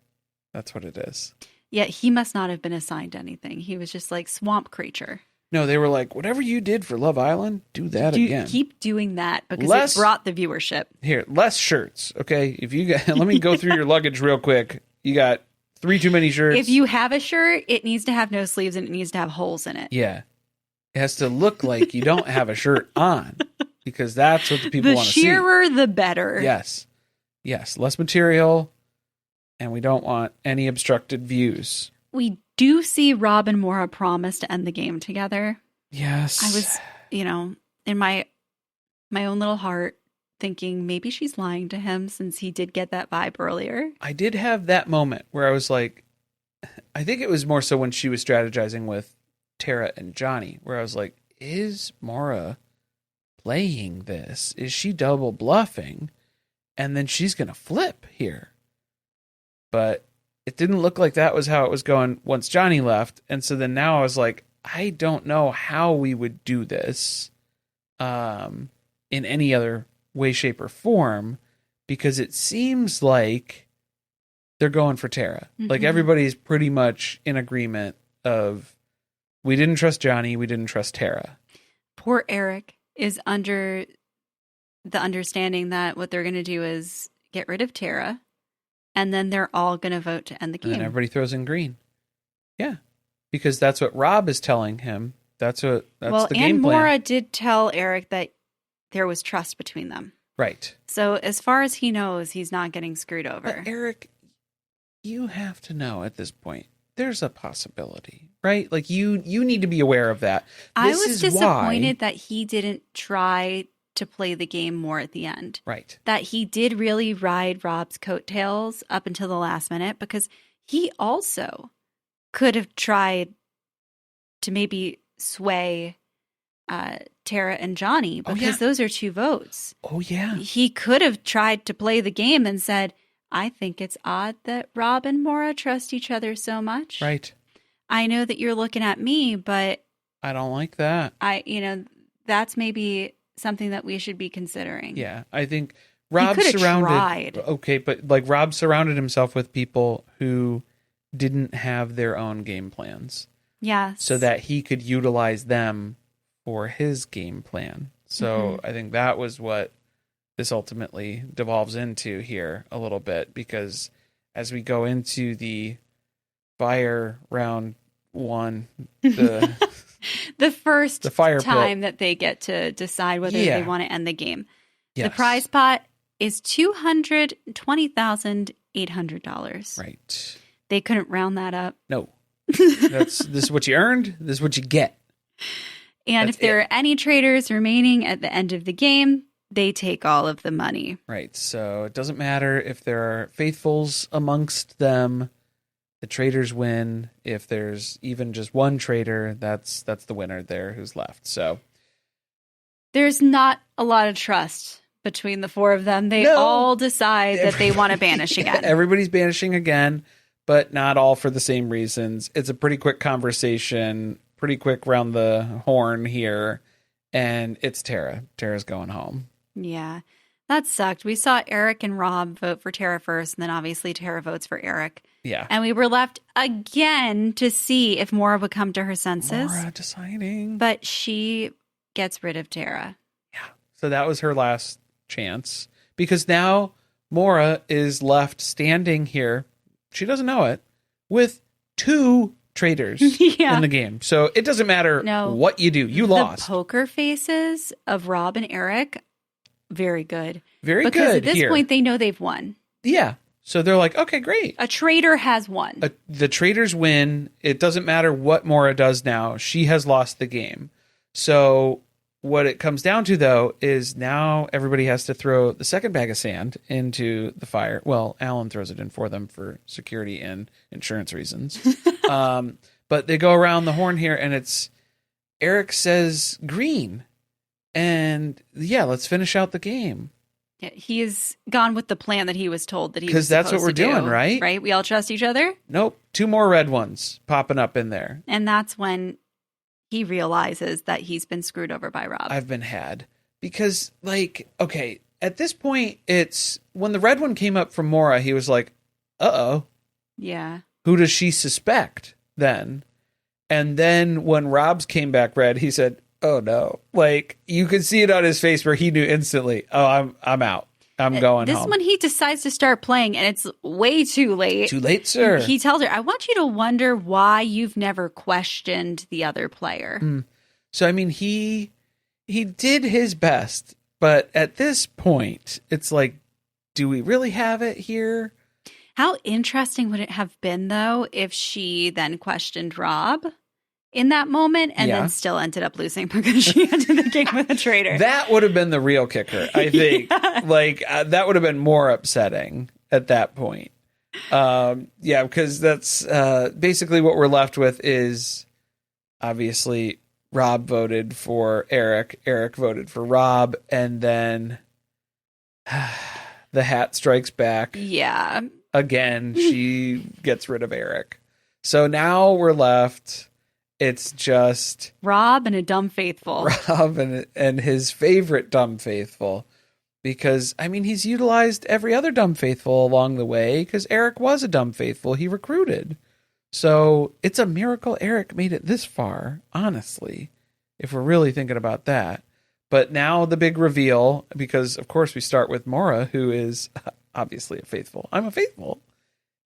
Speaker 1: That's what it is.
Speaker 2: Yeah, he must not have been assigned anything. He was just like swamp creature.
Speaker 1: No, they were like, whatever you did for Love Island, do that again.
Speaker 2: Keep doing that because it brought the viewership.
Speaker 1: Here, less shirts, okay? If you got, let me go through your luggage real quick. You got 3 too many shirts.
Speaker 2: If you have a shirt, it needs to have no sleeves and it needs to have holes in it.
Speaker 1: Yeah. It has to look like you don't have a shirt on because that's what the people want to see.
Speaker 2: The sheerer, the better.
Speaker 1: Yes. Yes. Less material, and we don't want any obstructed views.
Speaker 2: We do see Rob and Mora promise to end the game together.
Speaker 1: Yes.
Speaker 2: I was, in my own little heart thinking maybe she's lying to him since he did get that vibe earlier.
Speaker 1: I did have that moment where I was like, I think it was more so when she was strategizing with Tara and Johnny, where I was like, is Mora playing this? Is she double bluffing? And then she's going to flip here. But it didn't look like that was how it was going once Johnny left. And so then now I was like, I don't know how we would do this in any other way, shape, or form, because it seems like they're going for Tara. Mm-hmm. Like everybody's pretty much in agreement of we didn't trust Johnny, we didn't trust Tara.
Speaker 2: Poor Eric is under the understanding that what they're going to do is get rid of Tara. And then they're all going to vote to end the game.
Speaker 1: And then everybody throws in green. Yeah. Because that's what Rob is telling him. That's the game plan.
Speaker 2: And Mora did tell Eric that there was trust between them.
Speaker 1: Right.
Speaker 2: So as far as he knows, he's not getting screwed over.
Speaker 1: But Eric, you have to know at this point, there's a possibility, right? Like you need to be aware of that.
Speaker 2: I was disappointed that he didn't try to play the game more at the end.
Speaker 1: Right.
Speaker 2: That he did really ride Rob's coattails up until the last minute, because he also could have tried to maybe sway Tara and Johnny, because those are 2 votes.
Speaker 1: Oh, yeah.
Speaker 2: He could have tried to play the game and said, I think it's odd that Rob and Maura trust each other so much.
Speaker 1: Right.
Speaker 2: I know that you're looking at me, but
Speaker 1: I don't like that.
Speaker 2: That's maybe something that we should be considering.
Speaker 1: Yeah. I think Rob
Speaker 2: tried.
Speaker 1: Okay, but like Rob surrounded himself with people who didn't have their own game plans.
Speaker 2: Yes.
Speaker 1: So that he could utilize them for his game plan. So I think that was what this ultimately devolves into here a little bit, because as we go into the fire round 1,
Speaker 2: the first
Speaker 1: fire
Speaker 2: time that they get to decide whether they want to end the game.
Speaker 1: Yes.
Speaker 2: The prize pot is $220,800.
Speaker 1: Right.
Speaker 2: They couldn't round that up.
Speaker 1: No. This is what you earned. This is what you get.
Speaker 2: And if there are any traitors remaining at the end of the game, they take all of the money.
Speaker 1: Right. So it doesn't matter if there are faithfuls amongst them. The traitors win. If there's even just one traitor, that's the winner there who's left. So
Speaker 2: there's not a lot of trust between the 4 of them. They all decide that they want to banish again.
Speaker 1: Everybody's banishing again, but not all for the same reasons. It's a pretty quick conversation, pretty quick round the horn here, and it's Tara. Tara's going home.
Speaker 2: Yeah, that sucked. We saw Eric and Rob vote for Tara first, and then obviously Tara votes for Eric.
Speaker 1: Yeah.
Speaker 2: And we were left again to see if Maura would come to her senses.
Speaker 1: Maura deciding.
Speaker 2: But she gets rid of Tara.
Speaker 1: Yeah. So that was her last chance, because now Maura is left standing here. She doesn't know it, with 2 traitors in the game. So it doesn't matter what you do. You lost.
Speaker 2: The poker faces of Rob and Eric, very good.
Speaker 1: Very
Speaker 2: good. Because at this point, they know they've won.
Speaker 1: Yeah. So they're like, okay, great.
Speaker 2: A traitor has won.
Speaker 1: The traitors win. It doesn't matter what Maura does now. She has lost the game. So what it comes down to, though, is now everybody has to throw the second bag of sand into the fire. Well, Alan throws it in for them for security and insurance reasons. But they go around the horn here, and it's Eric says green. And yeah, let's finish out the game.
Speaker 2: Yeah, he has gone with the plan that he was told that he was
Speaker 1: because that's what we're doing, right?
Speaker 2: Right? We all trust each other?
Speaker 1: Nope. 2 more red ones popping up in there.
Speaker 2: And that's when he realizes that he's been screwed over by Rob.
Speaker 1: I've been had. Because, like, okay, at this point, it's when the red one came up from Maura, he was like, uh-oh.
Speaker 2: Yeah.
Speaker 1: Who does she suspect then? And then when Rob's came back red, he said, oh no. Like, you could see it on his face where he knew instantly, oh, I'm out. I'm going
Speaker 2: this
Speaker 1: home.
Speaker 2: Is when he decides to start playing, and it's way too late.
Speaker 1: Too late, sir.
Speaker 2: He tells her, I want you to wonder why you've never questioned the other player.
Speaker 1: So, I mean, he did his best, but at this point, it's like, do we really have it here?
Speaker 2: How interesting would it have been, though, if she then questioned Rob in that moment and then still ended up losing because she ended the game with a traitor?
Speaker 1: That would have been the real kicker, I think. Like, that would have been more upsetting at that point. Yeah, because that's basically what we're left with is obviously Rob voted for Eric. Eric voted for Rob. And then the hat strikes back.
Speaker 2: Yeah.
Speaker 1: Again, she gets rid of Eric. So now we're left. It's just
Speaker 2: Rob and a dumb faithful.
Speaker 1: Rob and his favorite dumb faithful. Because, I mean, he's utilized every other dumb faithful along the way because Eric was a dumb faithful he recruited. So it's a miracle Eric made it this far, honestly, if we're really thinking about that. But now the big reveal, because, of course, we start with Maura, who is obviously a faithful. I'm a faithful.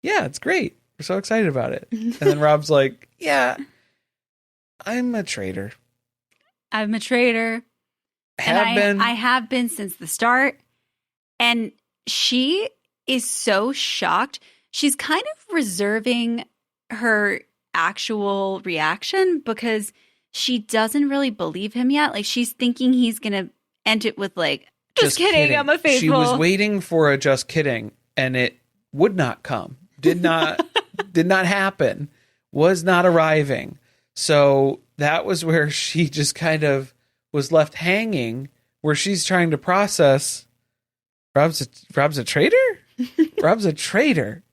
Speaker 1: Yeah, it's great. We're so excited about it. And then Rob's like, yeah, I'm a traitor.
Speaker 2: I'm a traitor. I have been since the start. And she is so shocked. She's kind of reserving her actual reaction because she doesn't really believe him yet. Like, she's thinking he's going to end it with like, just kidding, I'm a faithful.
Speaker 1: She was waiting for a just kidding, and it would not come. Did not happen. Was not arriving. So that was where she just kind of was left hanging, where she's trying to process, Rob's a traitor? Rob's a traitor.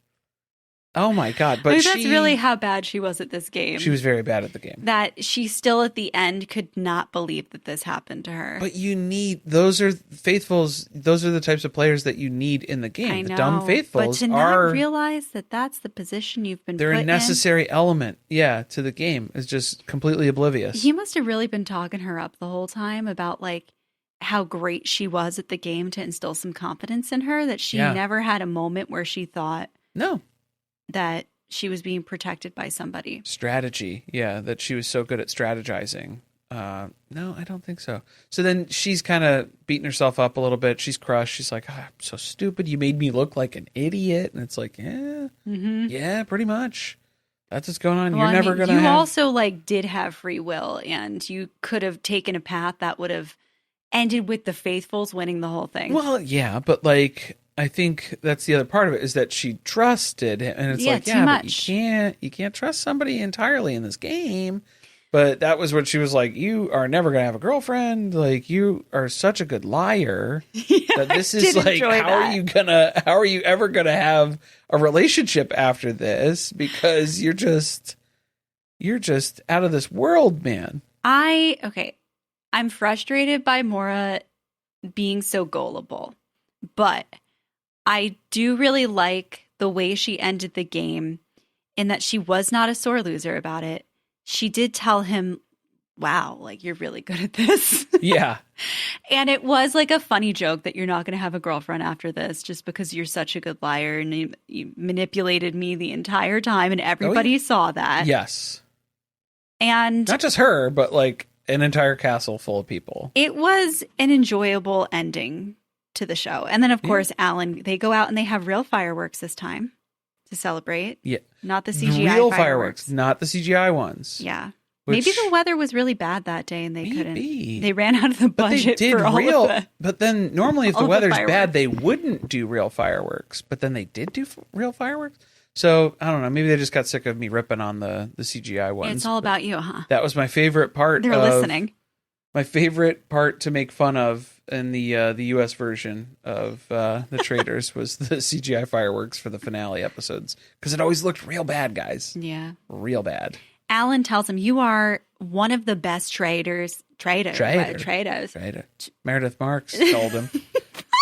Speaker 1: Oh my God. But
Speaker 2: that's really how bad she was at this game.
Speaker 1: She was very bad at the game.
Speaker 2: That she still at the end could not believe that this happened to her.
Speaker 1: But you need, those are faithfuls. Those are the types of players that you need in the game.
Speaker 2: I know,
Speaker 1: the dumb faithfuls
Speaker 2: but to not realize that that's the position you've been
Speaker 1: they're
Speaker 2: put
Speaker 1: a necessary element, to the game. Is just completely oblivious.
Speaker 2: He must have really been talking her up the whole time about like how great she was at the game to instill some confidence in her, that she never had a moment where she thought that she was being protected by somebody.
Speaker 1: Strategy. Yeah, that she was so good at strategizing. No, I don't think so. So then she's kind of beating herself up a little bit. She's crushed. She's like, I'm so stupid. You made me look like an idiot. And it's like, yeah, pretty much. That's what's going on.
Speaker 2: Well,
Speaker 1: You're never going to
Speaker 2: You also like did have free will, and you could have taken a path that would have ended with the faithfuls winning the whole thing.
Speaker 1: Well, yeah, but like, I think that's the other part of it, is that she trusted him, and it's like,
Speaker 2: too much.
Speaker 1: But you can't trust somebody entirely in this game. But that was what she was like, you are never going to have a girlfriend. Like, you are such a good liar that this is like, how are you ever going to have a relationship after this? Because you're just out of this world, man.
Speaker 2: I'm frustrated by Mora being so gullible, but I do really like the way she ended the game, in that she was not a sore loser about it. She did tell him, wow, like, you're really good at this.
Speaker 1: Yeah.
Speaker 2: And it was like a funny joke that you're not going to have a girlfriend after this just because you're such a good liar and you manipulated me the entire time and everybody saw that.
Speaker 1: Yes.
Speaker 2: And
Speaker 1: not just her, but like an entire castle full of people.
Speaker 2: It was an enjoyable ending to the show. And then, of course, Alan, they go out and they have real fireworks this time to celebrate.
Speaker 1: Yeah.
Speaker 2: Not the CGI
Speaker 1: real fireworks, not the CGI ones.
Speaker 2: Yeah. Maybe the weather was really bad that day and they couldn't. They ran out of the
Speaker 1: but
Speaker 2: budget
Speaker 1: they did
Speaker 2: for all of the...
Speaker 1: But then normally if the weather's bad, they wouldn't do real fireworks. But then they did do real fireworks. So, I don't know. Maybe they just got sick of me ripping on the CGI ones.
Speaker 2: It's all about you, huh?
Speaker 1: That was my favorite part.
Speaker 2: They're listening.
Speaker 1: My favorite part to make fun of in the U.S. version of the Traitors was the CGI fireworks for the finale episodes. Because it always looked real bad, guys.
Speaker 2: Yeah.
Speaker 1: Real bad.
Speaker 2: Alan tells him, you are one of the best traitors. Traitors.
Speaker 1: Meredith Marks told him,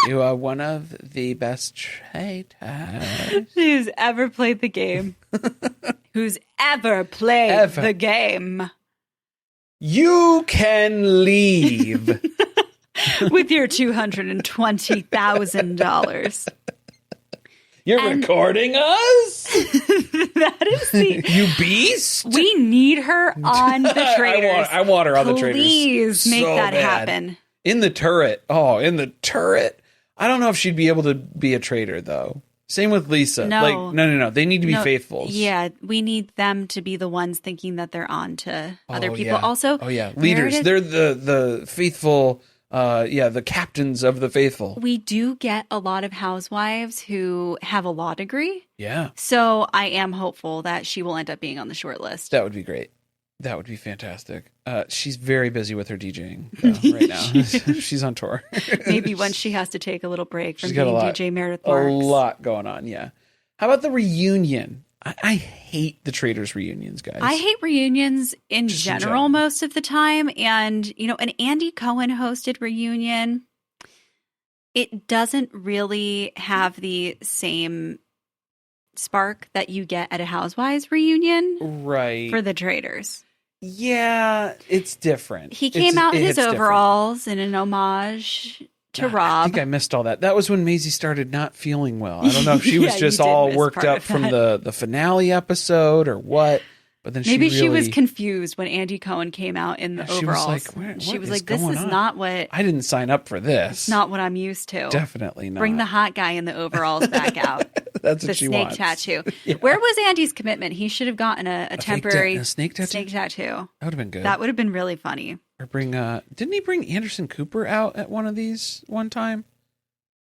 Speaker 1: you are one of the best traitors
Speaker 2: who's ever played the game. Who's ever played the game.
Speaker 1: You can leave.
Speaker 2: With your $220,000.
Speaker 1: You're recording us?
Speaker 2: That is
Speaker 1: you beast?
Speaker 2: We need her on the Traitors.
Speaker 1: I want her on the Traitors.
Speaker 2: Please make that happen.
Speaker 1: In the turret. Oh, in the turret. I don't know if she'd be able to be a traitor, though. Same with Lisa.
Speaker 2: No.
Speaker 1: No. They need to be faithfuls.
Speaker 2: Yeah, we need them to be the ones thinking that they're on to other people.
Speaker 1: Yeah.
Speaker 2: Also,
Speaker 1: leaders. They're the faithful... the captains of the faithful.
Speaker 2: We do get a lot of housewives who have a law degree.
Speaker 1: Yeah.
Speaker 2: So I am hopeful that she will end up being on the short list.
Speaker 1: That would be great. That would be fantastic. She's very busy with her DJing right now. She's on tour.
Speaker 2: Maybe once she has to take a little break from being DJ Meredith Marks.
Speaker 1: A lot going on, yeah. How about the reunion? I hate the Traitors reunions, guys.
Speaker 2: I hate reunions in general most of the time. And, an Andy Cohen hosted reunion, it doesn't really have the same spark that you get at a Housewives reunion.
Speaker 1: Right.
Speaker 2: For the Traitors.
Speaker 1: Yeah, it's different.
Speaker 2: He came out in his overalls in an homage to Rob.
Speaker 1: I think I missed all that. That was when Maisie started not feeling well. I don't know if she was just all worked up from the finale episode or what, But then
Speaker 2: Maybe she was
Speaker 1: really,
Speaker 2: confused when Andy Cohen came out in the
Speaker 1: she was
Speaker 2: overalls.
Speaker 1: like,
Speaker 2: She was
Speaker 1: is
Speaker 2: like, this
Speaker 1: going
Speaker 2: is
Speaker 1: on?
Speaker 2: not what,
Speaker 1: I didn't sign up for this.
Speaker 2: it's not what I'm used to.
Speaker 1: Definitely not.
Speaker 2: Bring the hot guy in the overalls back out.
Speaker 1: That's
Speaker 2: The
Speaker 1: what she
Speaker 2: snake
Speaker 1: wants.
Speaker 2: tattoo.
Speaker 1: Yeah.
Speaker 2: Where was Andy's commitment? He should have gotten a temporary
Speaker 1: a snake tattoo?
Speaker 2: snake tattoo.
Speaker 1: That would have been good.
Speaker 2: That would have been really funny.
Speaker 1: Or bring didn't he bring Anderson Cooper out at one of these one time?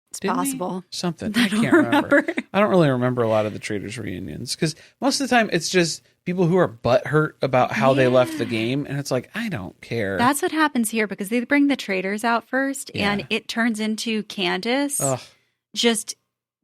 Speaker 2: It's
Speaker 1: Didn't he?
Speaker 2: possible.
Speaker 1: Something.
Speaker 2: I
Speaker 1: I
Speaker 2: don't
Speaker 1: can't remember.
Speaker 2: remember.
Speaker 1: I don't really remember a lot of the Traitors reunions because most of the time it's just people who are butthurt about how they left the game, and it's like, I don't care.
Speaker 2: That's what happens here because they bring the Traitors out first,
Speaker 1: Yeah.
Speaker 2: and it turns into Candace
Speaker 1: Ugh.
Speaker 2: just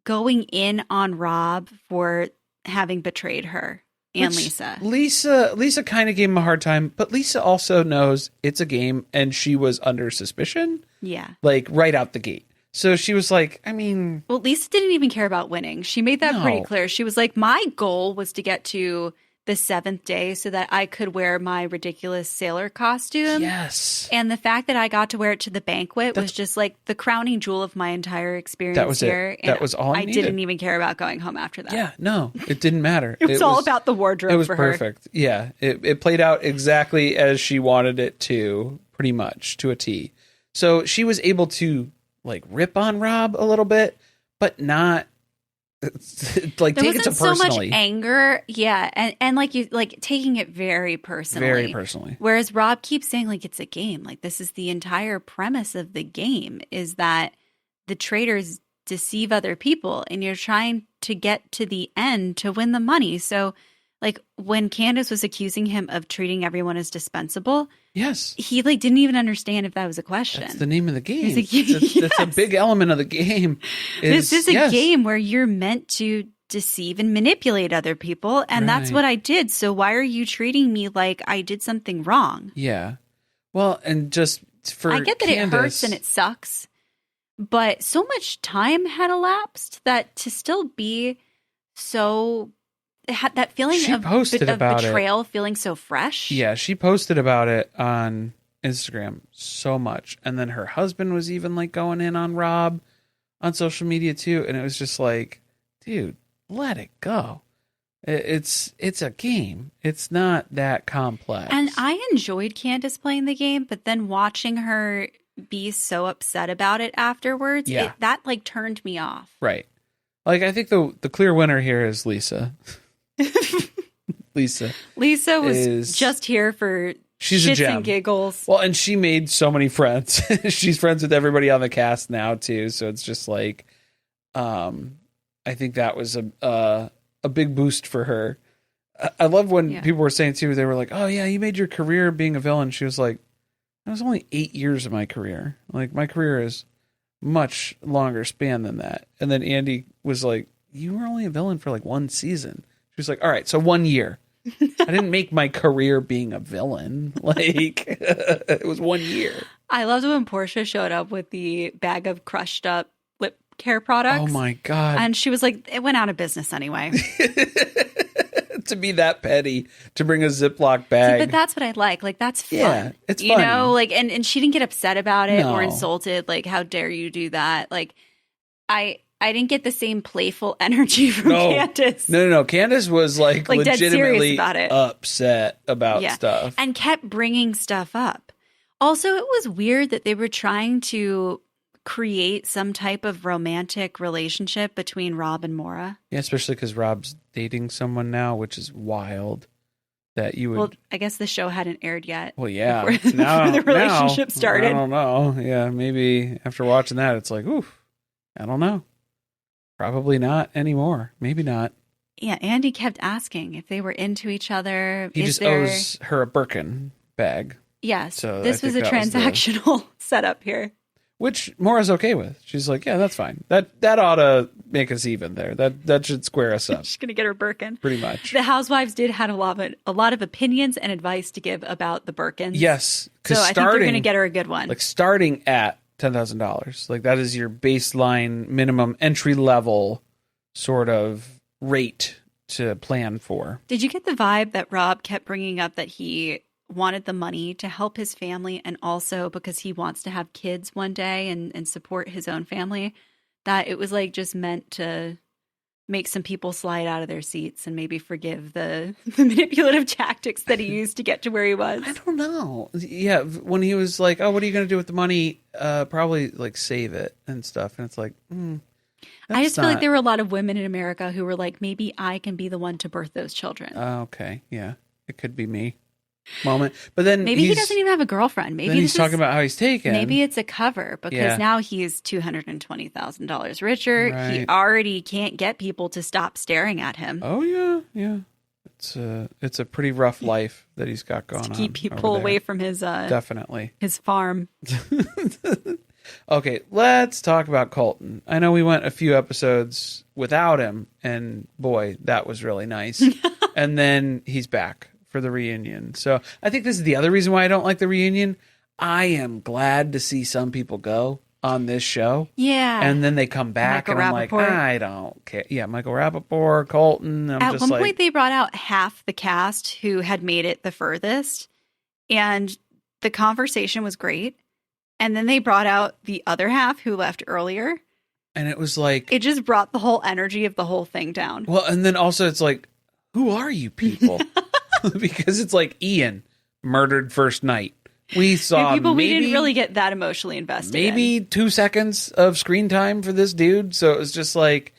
Speaker 2: going in on Rob for having betrayed her and
Speaker 1: Which
Speaker 2: Lisa.
Speaker 1: Lisa kind of gave him a hard time, but Lisa also knows it's a game, and she was under suspicion,
Speaker 2: Yeah.
Speaker 1: like right out the gate. So she was like, I mean,
Speaker 2: Well, Lisa didn't even care about winning. She made that pretty
Speaker 1: No.
Speaker 2: clear. She was like, my goal was to get to the 7th day so that I could wear my ridiculous sailor costume.
Speaker 1: yes,
Speaker 2: And the fact that I got to wear it to the banquet was just like the crowning jewel of my entire experience
Speaker 1: That was it.
Speaker 2: here.
Speaker 1: That
Speaker 2: And
Speaker 1: was all I
Speaker 2: I
Speaker 1: needed.
Speaker 2: didn't even care about going home after that.
Speaker 1: yeah, no, it didn't matter.
Speaker 2: It was all about the wardrobe
Speaker 1: It was
Speaker 2: for her.
Speaker 1: perfect. Yeah, it played out exactly as she wanted it to, pretty much to a T. So she was able to like rip on Rob a little bit, but not like
Speaker 2: There
Speaker 1: take it
Speaker 2: wasn't
Speaker 1: to
Speaker 2: so much
Speaker 1: personally.
Speaker 2: anger. Yeah. And like you like taking it very personally.
Speaker 1: Very personally.
Speaker 2: Whereas Rob keeps saying like it's a game. Like this is the entire premise of the game is that the traitors deceive other people and you're trying to get to the end to win the money. So like when Candace was accusing him of treating everyone as dispensable,
Speaker 1: Yes,
Speaker 2: he like didn't even understand if that was a question.
Speaker 1: that's the name of the game.
Speaker 2: He's like,
Speaker 1: That's a big element of the game.
Speaker 2: This is a
Speaker 1: yes.
Speaker 2: game where you're meant to deceive and manipulate other people, and that's
Speaker 1: Right.
Speaker 2: what I did. So why are you treating me like I did something wrong?
Speaker 1: Yeah. Well, and just for
Speaker 2: I get that
Speaker 1: Candace,
Speaker 2: it hurts and it sucks, but so much time had elapsed that to still be so that feeling
Speaker 1: She
Speaker 2: of
Speaker 1: posted about it.
Speaker 2: betrayal feeling so fresh.
Speaker 1: Yeah, she posted about it on Instagram so much. And then her husband was even like going in on Rob on social media too. And it was just like, dude, let it go. It's a game. It's not that complex.
Speaker 2: And I enjoyed Candace playing the game, but then watching her be so upset about it afterwards,
Speaker 1: Yeah.
Speaker 2: that like turned me off.
Speaker 1: Right. Like, I think the clear winner here is Lisa. Lisa.
Speaker 2: Lisa was
Speaker 1: Is-
Speaker 2: just here for
Speaker 1: She's a
Speaker 2: shits
Speaker 1: gem.
Speaker 2: and giggles.
Speaker 1: Well, and she made so many friends. She's friends with everybody on the cast now too. So it's just like, I think that was a big boost for her. I love when
Speaker 2: Yeah.
Speaker 1: people were saying too, they were like, oh yeah, you made your career being a villain. She was like, that was only 8 years of my career. Like my career is much longer span than that. And then Andy was like, you were only a villain for like 1 season. She was like, all right, so 1 year. I didn't make my career being a villain. Like it was 1 year.
Speaker 2: I loved when Portia showed up with the bag of crushed up lip care products.
Speaker 1: Oh my God.
Speaker 2: And she was like, it went out of business anyway.
Speaker 1: To be that petty, to bring a Ziploc bag.
Speaker 2: But that's what I like. Like, that's fun.
Speaker 1: Yeah, it's
Speaker 2: you
Speaker 1: funny.
Speaker 2: know, like, and she didn't get upset about it
Speaker 1: No.
Speaker 2: or insulted. Like, how dare you do that? Like, I didn't get the same playful energy from Candace.
Speaker 1: No. Candace was like
Speaker 2: dead serious
Speaker 1: legitimately
Speaker 2: about it.
Speaker 1: upset about
Speaker 2: Yeah.
Speaker 1: stuff.
Speaker 2: And kept bringing stuff up. Also, it was weird that they were trying to create some type of romantic relationship between Rob and Maura.
Speaker 1: Yeah, especially because Rob's dating someone now, which is wild. That you would.
Speaker 2: Well, I guess the show hadn't aired yet.
Speaker 1: Well, yeah.
Speaker 2: before-
Speaker 1: now
Speaker 2: before the relationship
Speaker 1: now,
Speaker 2: started.
Speaker 1: I don't know. Yeah, maybe after watching that, it's like, oof. I don't know. Probably not anymore. Maybe not.
Speaker 2: Yeah, Andy kept asking if they were into each other.
Speaker 1: He
Speaker 2: Is
Speaker 1: just
Speaker 2: there...
Speaker 1: owes her a Birkin bag,
Speaker 2: Yes,
Speaker 1: So
Speaker 2: this
Speaker 1: I
Speaker 2: was a
Speaker 1: think that was the-
Speaker 2: transactional setup here.
Speaker 1: which Maura's okay with. She's like, yeah, that's fine. That ought to make us even there. That should square us up
Speaker 2: She's gonna get her Birkin.
Speaker 1: pretty much.
Speaker 2: The housewives did have a lot of opinions and advice to give about the Birkins.
Speaker 1: Yes,
Speaker 2: so I think they're gonna get her a good one.
Speaker 1: like starting at $10,000. Like that is your baseline minimum entry level sort of rate to plan for.
Speaker 2: Did you get the vibe that Rob kept bringing up that he wanted the money to help his family and also because he wants to have kids one day and support his own family? That it was like just meant to make some people slide out of their seats and maybe forgive the manipulative tactics that he used to get to where he was.
Speaker 1: I don't know. Yeah, when he was like, "Oh, what are you going to do with the money?" Probably like save it and stuff. And it's like,
Speaker 2: I just feel like there were a lot of women in America who were like, maybe I can be the one to birth those children.
Speaker 1: Okay, yeah, it could be me. Moment, but then
Speaker 2: maybe he doesn't even have a girlfriend. Maybe
Speaker 1: he's talking about how he's taken.
Speaker 2: Maybe it's a cover because now he's $220,000 richer. Right. He already can't get people to stop staring at him.
Speaker 1: Oh yeah. It's a pretty rough life that he's got going on.
Speaker 2: To keep people away from his
Speaker 1: definitely
Speaker 2: his farm.
Speaker 1: Okay, let's talk about Colton. I know we went a few episodes without him, and boy, that was really nice. And then he's back for the reunion. So I think this is the other reason why I don't like the reunion. I am glad to see some people go on this show.
Speaker 2: Yeah.
Speaker 1: And then they come back
Speaker 2: Michael
Speaker 1: and I'm
Speaker 2: Rappaport.
Speaker 1: like, I don't care. Yeah, Michael Rappaport, Colton.
Speaker 2: At one point they brought out half the cast who had made it the furthest. And the conversation was great. And then they brought out the other half who left earlier.
Speaker 1: And it was like...
Speaker 2: It just brought the whole energy of the whole thing down.
Speaker 1: Well, and then also it's like, who are you people? Because it's like Ian murdered first night. We saw
Speaker 2: people we didn't really get that emotionally invested
Speaker 1: in. 2 seconds of screen time for this dude. So it was just like,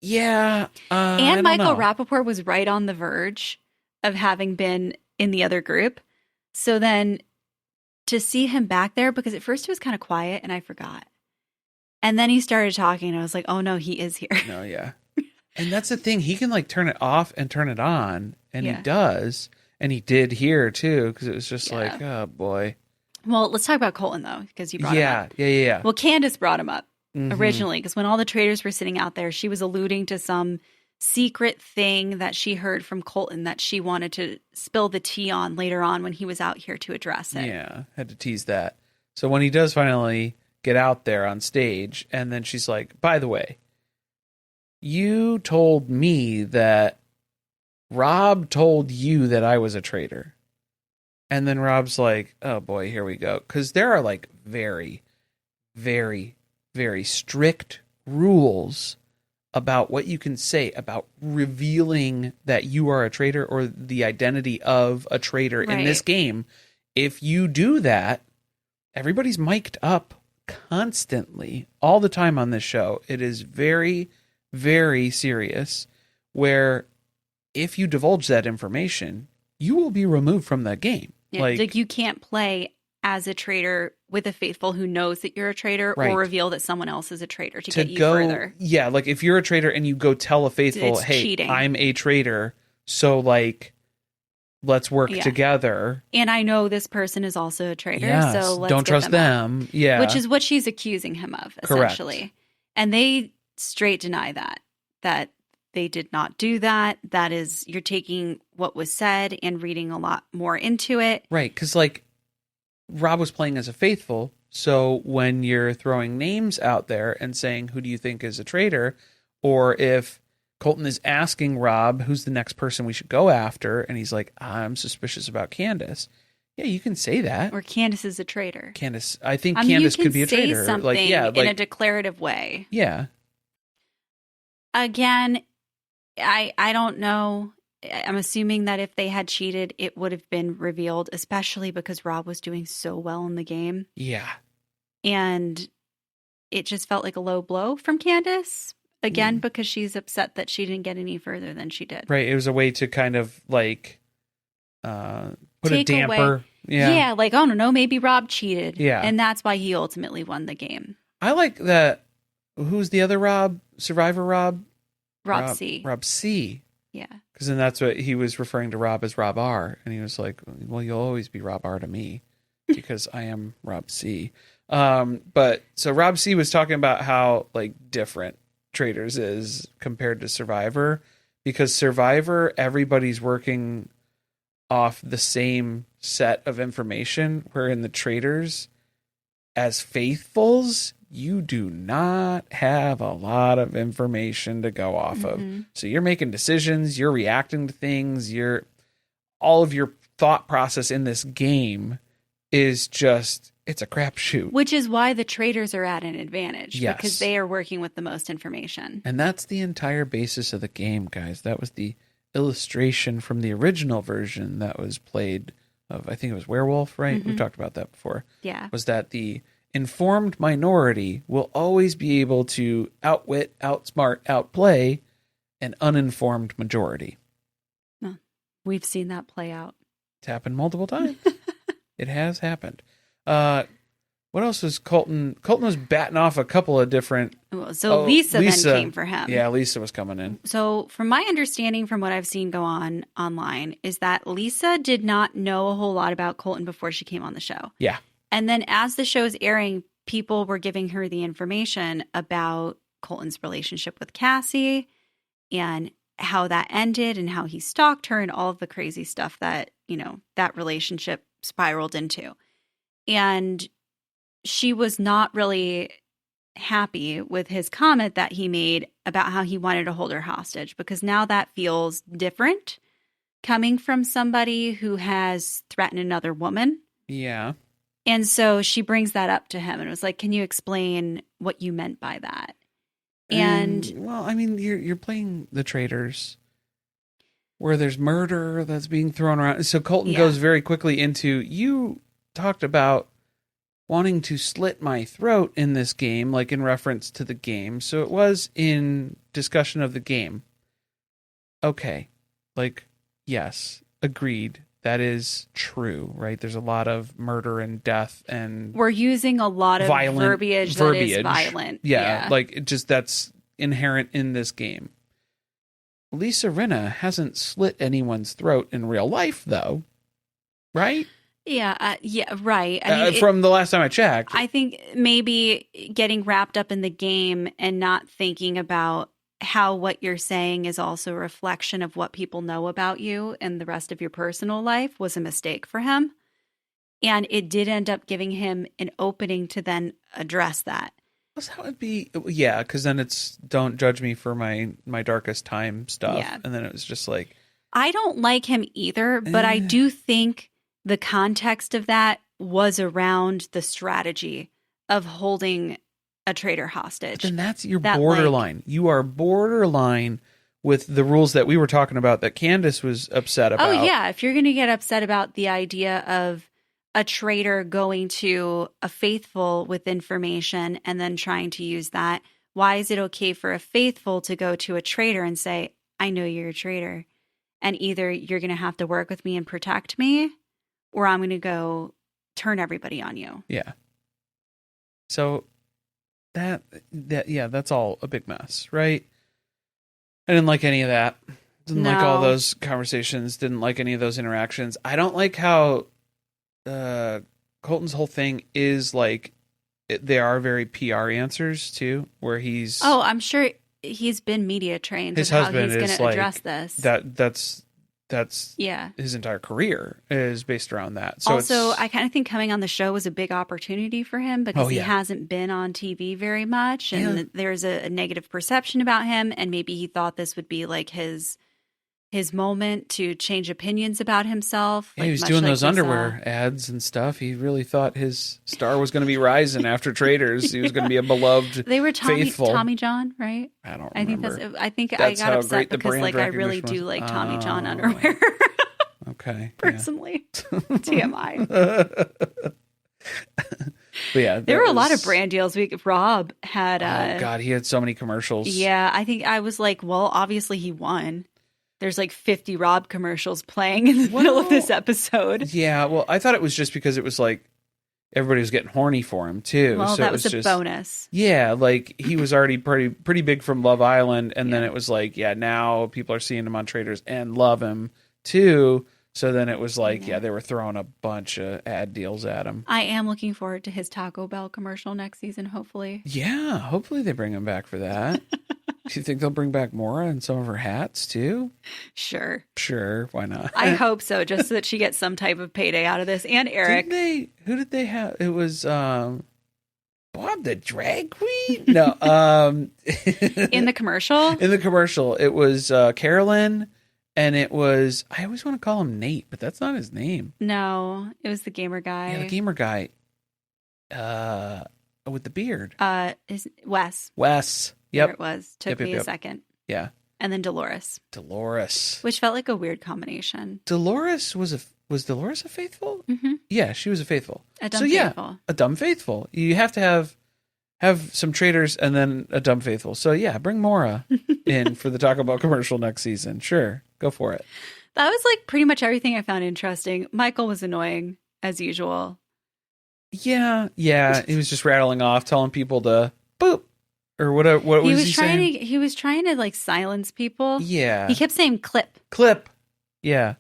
Speaker 1: yeah.
Speaker 2: And Michael Rappaport was right on the verge of having been in the other group. So then to see him back there, because at first he was kind of quiet and I forgot. And then he started talking and I was like, oh no, he is here.
Speaker 1: No, yeah. And that's the thing. He can like turn it off and turn it on. And he does. And he did here too. Because it was just like, oh boy.
Speaker 2: Well, let's talk about Colton though. Because you brought him up.
Speaker 1: Yeah.
Speaker 2: Well, Candace brought him up originally. Because when all the traitors were sitting out there, she was alluding to some secret thing that she heard from Colton that she wanted to spill the tea on later on when he was out here to address it.
Speaker 1: Yeah. Had to tease that. So when he does finally get out there on stage. And then she's like, by the way, you told me that Rob told you that I was a traitor. And then Rob's like, oh boy, here we go. Because there are like very, very, very strict rules about what you can say about revealing that you are a traitor or the identity of a traitor in this game. If you do that, everybody's mic'd up constantly, all the time on this show. It is very, very serious, where if you divulge that information, you will be removed from the game.
Speaker 2: Yeah, like you can't play as a traitor with a faithful who knows that you're a traitor or reveal that someone else is a traitor to get you further.
Speaker 1: Yeah, like if you're a traitor and you go tell a faithful, hey, cheating. I'm a traitor, so like let's work together.
Speaker 2: And I know this person is also a traitor, so let's
Speaker 1: don't trust them. Yeah.
Speaker 2: Which is what she's accusing him of, essentially. Correct. And they straight deny that they did not do that. That is, you're taking what was said and reading a lot more into it.
Speaker 1: Right, because like Rob was playing as a faithful, so when you're throwing names out there and saying, who do you think is a traitor? Or if Colton is asking Rob, who's the next person we should go after? And he's like, I'm suspicious about Candace. Yeah, you can say that.
Speaker 2: Or Candace is a traitor.
Speaker 1: Candace, I think Candace could be a traitor.
Speaker 2: You can say something in a declarative way.
Speaker 1: Yeah.
Speaker 2: Again, I don't know. I'm assuming that if they had cheated, it would have been revealed, especially because Rob was doing so well in the game.
Speaker 1: Yeah.
Speaker 2: And it just felt like a low blow from Candace. Again, because she's upset that she didn't get any further than she did.
Speaker 1: Right. It was a way to kind of like put a damper.
Speaker 2: Away. Yeah. Like, oh, no, maybe Rob cheated.
Speaker 1: Yeah.
Speaker 2: And that's why he ultimately won the game.
Speaker 1: I like that. Who's the other Rob? Survivor Rob?
Speaker 2: Rob C.
Speaker 1: Rob C.
Speaker 2: Yeah.
Speaker 1: Because then that's what he was referring to Rob as Rob R. And he was like, well, you'll always be Rob R to me because I am Rob C. But so Rob C was talking about how like different Traitors is compared to Survivor, because Survivor, everybody's working off the same set of information, where in the Traitors, as faithfuls, you do not have a lot of information to go off of. So you're making decisions, you're reacting to things, all of your thought process in this game is just it's a crapshoot.
Speaker 2: Which is why the traitors are at an advantage.
Speaker 1: Yes.
Speaker 2: Because they are working with the most information.
Speaker 1: And that's the entire basis of the game, guys. That was the illustration from the original version that was played of, I think it was Werewolf, right? We've talked about that before.
Speaker 2: Yeah.
Speaker 1: Was that the informed minority will always be able to outwit, outsmart, outplay an uninformed majority.
Speaker 2: No, we've seen that play out.
Speaker 1: It's happened multiple times. It has happened. What else was Colton? Colton was batting off a couple of different...
Speaker 2: So Lisa then came for him.
Speaker 1: Yeah, Lisa was coming in.
Speaker 2: So from my understanding, from what I've seen go on online, is that Lisa did not know a whole lot about Colton before she came on the show.
Speaker 1: Yeah.
Speaker 2: And then as the show's airing, people were giving her the information about Colton's relationship with Cassie and how that ended and how he stalked her and all of the crazy stuff that, that relationship spiraled into. And she was not really happy with his comment that he made about how he wanted to hold her hostage, because now that feels different coming from somebody who has threatened another woman.
Speaker 1: Yeah.
Speaker 2: And so she brings that up to him and was like, can you explain what you meant by that? And
Speaker 1: well, I mean, you're playing the Traitors where there's murder that's being thrown around. So Colton goes very quickly into, you talked about wanting to slit my throat in this game, like in reference to the game. So it was in discussion of the game. Okay. Like, yes, agreed. That is true, right? There's a lot of murder and death, and
Speaker 2: we're using a lot of verbiage that is violent.
Speaker 1: Yeah, like it just, that's inherent in this game. Lisa Rinna hasn't slit anyone's throat in real life, though, right?
Speaker 2: Yeah, right. I mean,
Speaker 1: from the last time I checked.
Speaker 2: I think maybe getting wrapped up in the game and not thinking about how what you're saying is also a reflection of what people know about you and the rest of your personal life was a mistake for him. And it did end up giving him an opening to then address that.
Speaker 1: That's how it'd be. Yeah, because then it's don't judge me for my darkest time stuff.
Speaker 2: Yeah.
Speaker 1: And then it was just like.
Speaker 2: I don't like him either, but I do think the context of that was around the strategy of holding a traitor hostage.
Speaker 1: Then that's your borderline. You are borderline with the rules that we were talking about that Candace was upset about.
Speaker 2: Oh, yeah. If you're going to get upset about the idea of a traitor going to a faithful with information and then trying to use that, why is it okay for a faithful to go to a traitor and say, I know you're a traitor, and either you're going to have to work with me and protect me, or I'm going to go turn everybody on you.
Speaker 1: Yeah. So that's all a big mess, right? I didn't like any of that. Didn't like all those conversations. Didn't like any of those interactions. I don't like how Colton's whole thing is like, they are very PR answers too, where he's...
Speaker 2: Oh, I'm sure he's been media trained.
Speaker 1: His
Speaker 2: of
Speaker 1: husband
Speaker 2: how he's
Speaker 1: is
Speaker 2: going to
Speaker 1: like,
Speaker 2: address this.
Speaker 1: That's his entire career is based around that. So
Speaker 2: also, I kind of think coming on the show was a big opportunity for him because he hasn't been on TV very much, and there's a negative perception about him, and maybe he thought this would be like his moment to change opinions about himself.
Speaker 1: Yeah, he was doing those underwear ads and stuff. He really thought his star was going to be rising after Traitors. He was going to be a beloved,
Speaker 2: they were
Speaker 1: faithful.
Speaker 2: Tommy John, right?
Speaker 1: I don't remember.
Speaker 2: I think I got upset because like I really do like Tommy John underwear.
Speaker 1: Okay.
Speaker 2: Personally. TMI.
Speaker 1: But yeah,
Speaker 2: there were a lot of brand deals. Rob had
Speaker 1: oh God, he had so many commercials.
Speaker 2: Yeah, I think I was like, well, obviously he won. There's like 50 Rob commercials playing in the middle of this episode.
Speaker 1: Yeah, well, I thought it was just because it was like everybody was getting horny for him too.
Speaker 2: Well,
Speaker 1: so
Speaker 2: that
Speaker 1: it was
Speaker 2: a
Speaker 1: just,
Speaker 2: bonus.
Speaker 1: Yeah, like he was already pretty big from Love Island, and then it was like, now people are seeing him on Traitors and love him too. So then it was like, they were throwing a bunch of ad deals at him.
Speaker 2: I am looking forward to his Taco Bell commercial next season, hopefully.
Speaker 1: Yeah, hopefully they bring him back for that. Do you think they'll bring back Maura and some of her hats too?
Speaker 2: Sure,
Speaker 1: why not?
Speaker 2: I hope so, just so that she gets some type of payday out of this. And Eric.
Speaker 1: Who did they have? It was Bob the drag queen? No.
Speaker 2: In the commercial?
Speaker 1: In the commercial, it was Carolyn, and it was, I always want to call him Nate, but that's not his name.
Speaker 2: No, it was the gamer guy.
Speaker 1: Yeah, the gamer guy. With the beard.
Speaker 2: Is Wes.
Speaker 1: Wes.
Speaker 2: There
Speaker 1: Yep.
Speaker 2: it was. Took me a second.
Speaker 1: Yeah.
Speaker 2: And then Dolores.
Speaker 1: Dolores.
Speaker 2: Which felt like a weird combination.
Speaker 1: Dolores was Dolores a faithful?
Speaker 2: Mm-hmm.
Speaker 1: Yeah, she was a faithful.
Speaker 2: A dumb faithful.
Speaker 1: A dumb faithful. You have to have some traitors and then a dumb faithful. So yeah, bring Mora in for the Taco Bell commercial next season. Sure, go for it.
Speaker 2: That was like pretty much everything I found interesting. Michael was annoying as usual.
Speaker 1: Yeah. He was just rattling off, telling people to boop or whatever. What was he saying?
Speaker 2: He was trying to like silence people.
Speaker 1: Yeah.
Speaker 2: He kept saying clip.
Speaker 1: Yeah.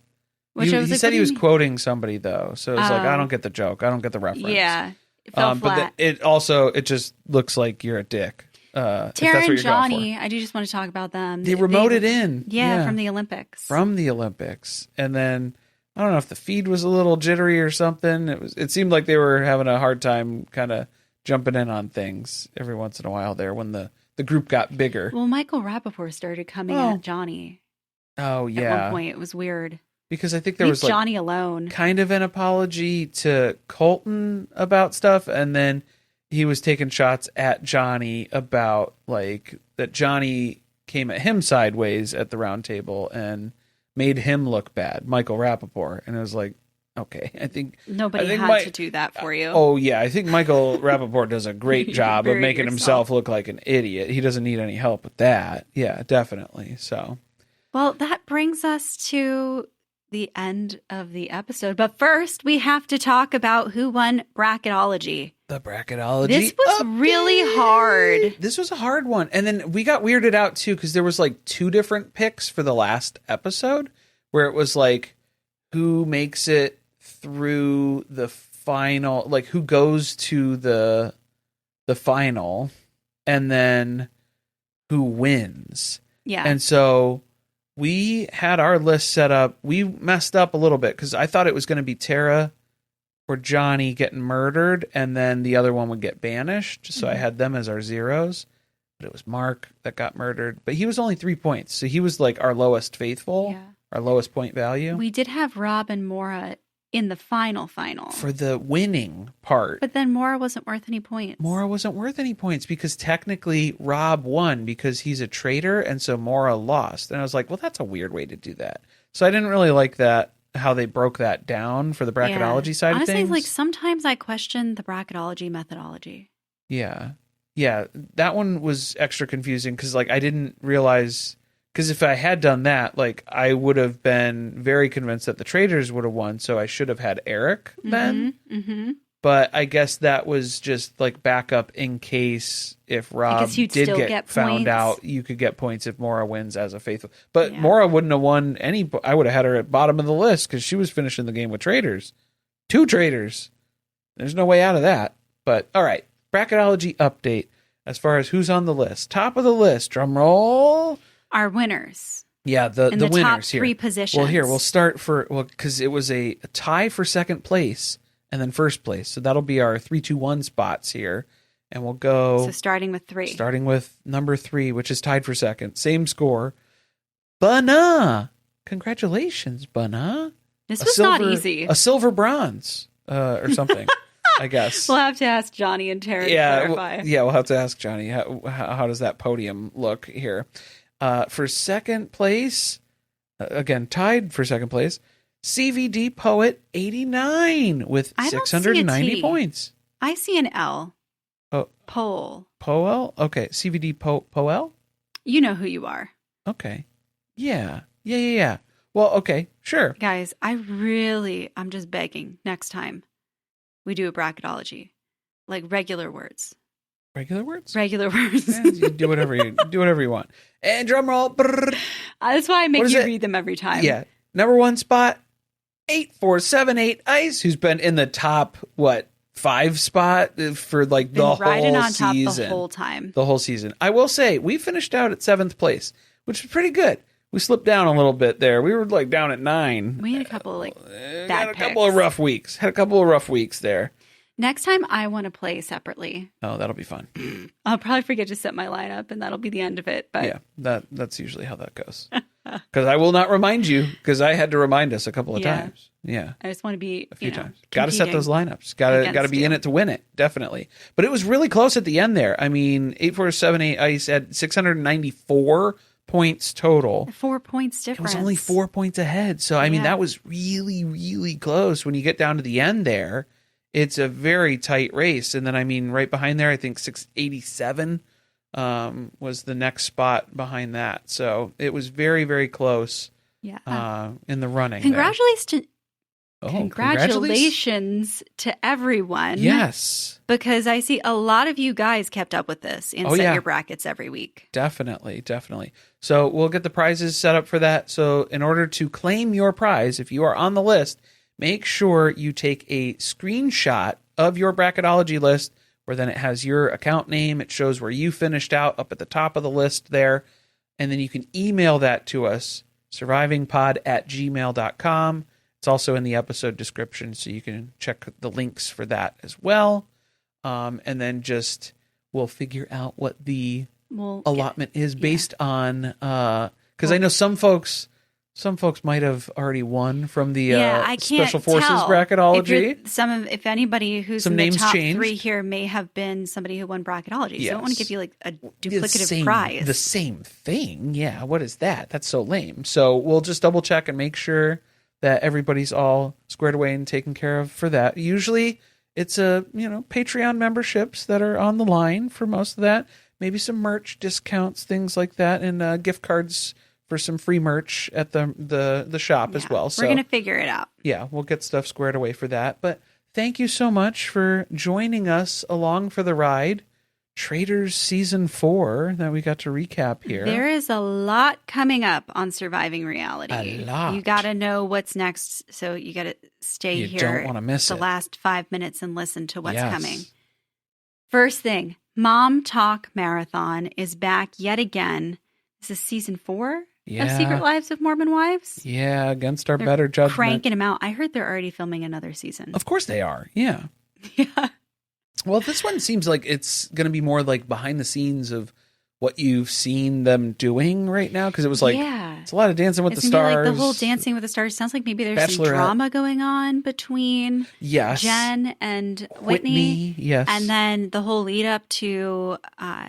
Speaker 2: Which
Speaker 1: He said he was quoting somebody though, so it was like I don't get the joke. I don't get the reference.
Speaker 2: Yeah. It fell flat.
Speaker 1: But it just looks like you're a dick.
Speaker 2: Tara and Johnny, I do just want to talk about them.
Speaker 1: They remoted in.
Speaker 2: Yeah, from the Olympics.
Speaker 1: And then I don't know if the feed was a little jittery or something. It seemed like they were having a hard time kind of jumping in on things every once in a while there when the group got bigger.
Speaker 2: Well, Michael Rappaport started coming at Johnny.
Speaker 1: Oh, yeah.
Speaker 2: At one point, it was weird.
Speaker 1: Because I think there was like
Speaker 2: Johnny alone.
Speaker 1: Kind of an apology to Colton about stuff, and then he was taking shots at Johnny about like that Johnny came at him sideways at the round table and made him look bad, Michael Rappaport. And it was like, okay, I think
Speaker 2: nobody had to do that for you.
Speaker 1: Oh yeah, I think Michael Rappaport does a great job of making himself look like an idiot. He doesn't need any help with that. Yeah, definitely. So,
Speaker 2: well, that brings us to the end of the episode. But first, we have to talk about who won bracketology.
Speaker 1: The bracketology.
Speaker 2: This was really hard.
Speaker 1: This was a hard one. And then we got weirded out too because there was like 2 different picks for the last episode where it was like who makes it through the final, like who goes to the final and then who wins.
Speaker 2: Yeah.
Speaker 1: And so we had our list set up. We messed up a little bit because I thought it was going to be Tara or Johnny getting murdered, and then the other one would get banished. So I had them as our zeros. But it was Mark that got murdered. But he was only 3 points. So he was like our lowest faithful, our lowest point value.
Speaker 2: We did have Rob and Maura in the final.
Speaker 1: For the winning part.
Speaker 2: But then Maura wasn't worth any points.
Speaker 1: Maura wasn't worth any points because technically Rob won because he's a traitor, and so Maura lost. And I was like, well, that's a weird way to do that. So I didn't really like that, how they broke that down for the bracketology side of things.
Speaker 2: Honestly, like sometimes I question the bracketology methodology.
Speaker 1: Yeah. Yeah, that one was extra confusing because like I didn't realize... Because if I had done that, like I would have been very convinced that the Traitors would have won, so I should have had Eric then.
Speaker 2: Mm-hmm.
Speaker 1: But I guess that was just like backup in case if Rob did get found out, you could get points if Maura wins as a faithful. But Maura wouldn't have won any. I would have had her at bottom of the list because she was finishing the game with Traitors. 2 Traitors. There's no way out of that. But all right, bracketology update as far as who's on the list. Top of the list, drum roll.
Speaker 2: Our winners.
Speaker 1: Yeah, the winners
Speaker 2: top
Speaker 1: here.
Speaker 2: 3 positions.
Speaker 1: Well, here we'll start because it was a tie for second place and then first place. So that'll be our 3, 2, 1 spots here, and we'll go.
Speaker 2: So starting with 3.
Speaker 1: Starting with number 3, which is tied for second, same score. Bana, congratulations, Bana.
Speaker 2: This was not easy.
Speaker 1: A silver bronze or something. I guess
Speaker 2: we'll have to ask Johnny and Tara to clarify.
Speaker 1: We'll have to ask Johnny how does that podium look here. For second place, again, tied for second place, CVD Poet 89 with 690 points.
Speaker 2: I see an L.
Speaker 1: Oh,
Speaker 2: Poel?
Speaker 1: Okay, CVD Poel?
Speaker 2: You know who you are.
Speaker 1: Okay. Yeah. Well, okay, sure.
Speaker 2: Guys, I'm just begging next time we do a bracketology. Like regular words.
Speaker 1: Regular words?
Speaker 2: Regular words.
Speaker 1: Yeah, you do whatever you want. And drum roll.
Speaker 2: That's why I make you read them every time.
Speaker 1: Yeah. Number 1 spot, 8478 Ice, who's been in the top 5 spot for like the whole
Speaker 2: riding on top
Speaker 1: season.
Speaker 2: the whole time.
Speaker 1: The whole season. I will say we finished out at 7th place, which is pretty good. We slipped down a little bit there. We were like down at 9.
Speaker 2: We had a couple of
Speaker 1: had a couple of rough weeks. Had a couple of rough weeks there.
Speaker 2: Next time I want to play separately.
Speaker 1: Oh, that'll be fun.
Speaker 2: I'll probably forget to set my lineup and that'll be the end of it. But
Speaker 1: yeah, that's usually how that goes. Because I will not remind you, because I had to remind us a couple of times. Yeah.
Speaker 2: I just want to be
Speaker 1: a few times. Got to set those lineups. Got to be in it to win it. Definitely. But it was really close at the end there. I mean, 8478 Ice had 694 points total.
Speaker 2: 4 points difference.
Speaker 1: It was only 4 points ahead. So, I mean, that was really, really close. When you get down to the end there, it's a very tight race. And then, I mean, right behind there, I think 687 was the next spot behind that. So it was very, very close in the running.
Speaker 2: Congratulations to everyone.
Speaker 1: Yes.
Speaker 2: Because I see a lot of you guys kept up with this and set your brackets every week.
Speaker 1: Definitely. So we'll get the prizes set up for that. So in order to claim your prize, if you are on the list, make sure you take a screenshot of your bracketology list where then it has your account name. It shows where you finished out up at the top of the list there. And then you can email that to us, survivingpod@gmail.com. It's also in the episode description, so you can check the links for that as well. And then we'll figure out what the allotment is based on. Because I know some folks might have already won from the Special Forces bracketology.
Speaker 2: If anybody who's
Speaker 1: some
Speaker 2: in the
Speaker 1: names
Speaker 2: top
Speaker 1: changed.
Speaker 2: 3 here may have been somebody who won bracketology.
Speaker 1: Yes.
Speaker 2: So I don't want to give you like a duplicative prize.
Speaker 1: The same thing. Yeah. What is that? That's so lame. So we'll just double check and make sure that everybody's all squared away and taken care of for that. Usually it's Patreon memberships that are on the line for most of that. Maybe some merch discounts, things like that, and gift cards for some free merch at the shop as well. So
Speaker 2: we're going to figure it out.
Speaker 1: Yeah, we'll get stuff squared away for that. But thank you so much for joining us along for the ride. Traitors Season 4 that we got to recap here.
Speaker 2: There is a lot coming up on Surviving Reality.
Speaker 1: A lot.
Speaker 2: You got to know what's next, so you got to stay here.
Speaker 1: You don't want to miss
Speaker 2: the
Speaker 1: it.
Speaker 2: last 5 minutes and listen to what's coming. First thing, Mom Talk Marathon is back yet again. This is Season 4 of Secret Lives of Mormon Wives.
Speaker 1: Yeah, against our better judgment.
Speaker 2: Cranking them out. I heard they're already filming another season.
Speaker 1: Of course they are. Yeah.
Speaker 2: Yeah.
Speaker 1: Well, this one seems like it's going to be more like behind the scenes of what you've seen them doing right now. Because it was like, it's a lot of Dancing with the Stars.
Speaker 2: Like the whole Dancing with the Stars sounds like maybe there's some drama going on between Jen and Whitney.
Speaker 1: Yes.
Speaker 2: And then the whole lead up to...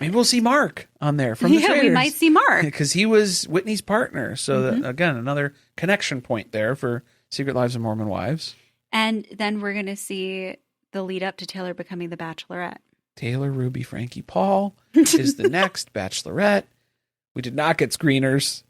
Speaker 1: maybe we'll see Mark on there from the Traitors.
Speaker 2: We might see Mark.
Speaker 1: Because he was Whitney's partner. So again, another connection point there for Secret Lives of Mormon Wives.
Speaker 2: And then we're going to see the lead up to Taylor becoming the Bachelorette.
Speaker 1: Taylor, Ruby, Frankie, Paul is the next Bachelorette. We did not get screeners.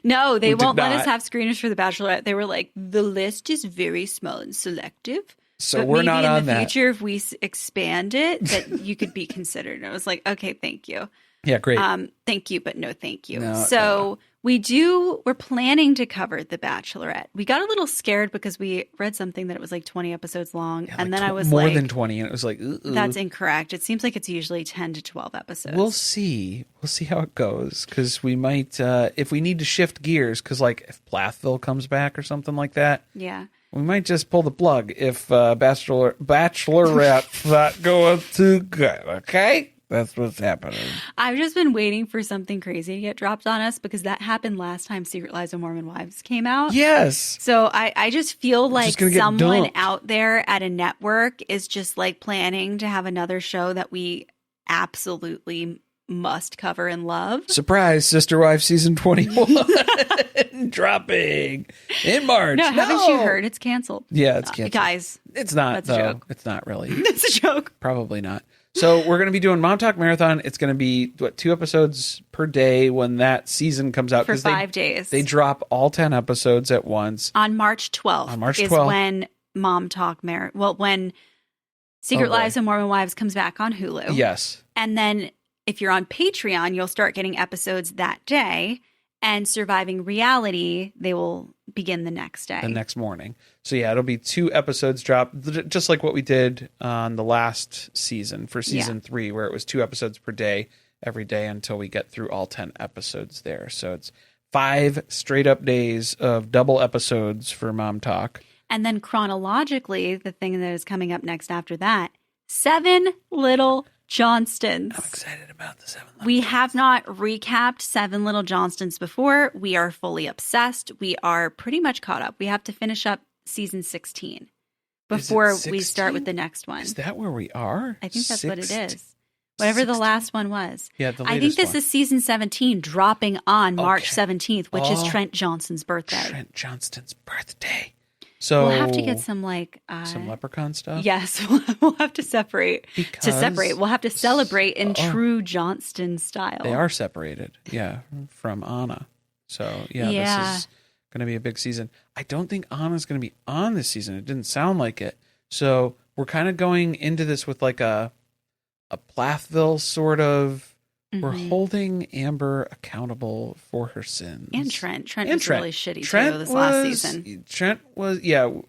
Speaker 2: No, they won't let us have screeners for the Bachelorette. They were like, the list is very small and selective.
Speaker 1: So we're not on that.
Speaker 2: Maybe in the future, if we expand it, that you could be considered. And I was like, okay, thank you.
Speaker 1: Yeah, great.
Speaker 2: Thank you, but no thank you.
Speaker 1: No.
Speaker 2: We're planning to cover The Bachelorette. We got a little scared because we read something that it was like 20 episodes long. And then I was
Speaker 1: more than 20. And it was like,
Speaker 2: that's incorrect. It seems like it's usually 10 to 12 episodes.
Speaker 1: We'll see. We'll see how it goes. Because we might, if we need to shift gears, because like if Plathville comes back or something like that.
Speaker 2: Yeah.
Speaker 1: We might just pull the plug if Bachelorette's not going too good. Okay? That's what's happening.
Speaker 2: I've just been waiting for something crazy to get dropped on us because that happened last time Secret Lives of Mormon Wives came out.
Speaker 1: Yes.
Speaker 2: So I just feel like someone out there at a network is just like planning to have another show that we absolutely must cover and love.
Speaker 1: Surprise, Sister Wife Season 21 dropping in March.
Speaker 2: No, haven't you heard? It's canceled.
Speaker 1: Yeah, it's canceled.
Speaker 2: Guys.
Speaker 1: It's not,
Speaker 2: that's a joke.
Speaker 1: It's not really.
Speaker 2: It's a joke.
Speaker 1: Probably not. So we're going to be doing Mom Talk Marathon. It's going to be, 2 episodes per day when that season comes out.
Speaker 2: For 5 days.
Speaker 1: They drop all 10 episodes at once.
Speaker 2: On March 12th. Is when Mom Talk Marathon... Well, when Secret Lives of Mormon Wives comes back on Hulu.
Speaker 1: Yes.
Speaker 2: And then if you're on Patreon, you'll start getting episodes that day. And Surviving Reality, they will begin the next day.
Speaker 1: The next morning. So yeah, it'll be 2 episodes dropped, just like what we did on the last season for season 3, where it was 2 episodes per day every day until we get through all 10 episodes there. So it's 5 straight up days of double episodes for Mom Talk.
Speaker 2: And then chronologically, the thing that is coming up next after that, 7 little Johnstons.
Speaker 1: I'm excited about the 7 Little
Speaker 2: We have not recapped 7 Little Johnstons before. We are fully obsessed. We are pretty much caught up. We have to finish up season 16 before we start with the next one.
Speaker 1: Is that where we are?
Speaker 2: I think that's what it is. Whatever the last one was.
Speaker 1: Yeah, the latest
Speaker 2: I think this
Speaker 1: one.
Speaker 2: is season 17 dropping on March 17th, which is Trent Johnston's birthday.
Speaker 1: Trent Johnston's birthday. So
Speaker 2: we'll have to get some
Speaker 1: some leprechaun stuff.
Speaker 2: Yes, we'll have to separate. We'll have to celebrate in true Johnston style.
Speaker 1: They are separated, from Anna. So this is going to be a big season. I don't think Anna's going to be on this season. It didn't sound like it. So we're kind of going into this with like a Plathville sort of. We're holding Amber accountable for her sins.
Speaker 2: And Trent. Trent was really shitty too this last season.
Speaker 1: Trent was,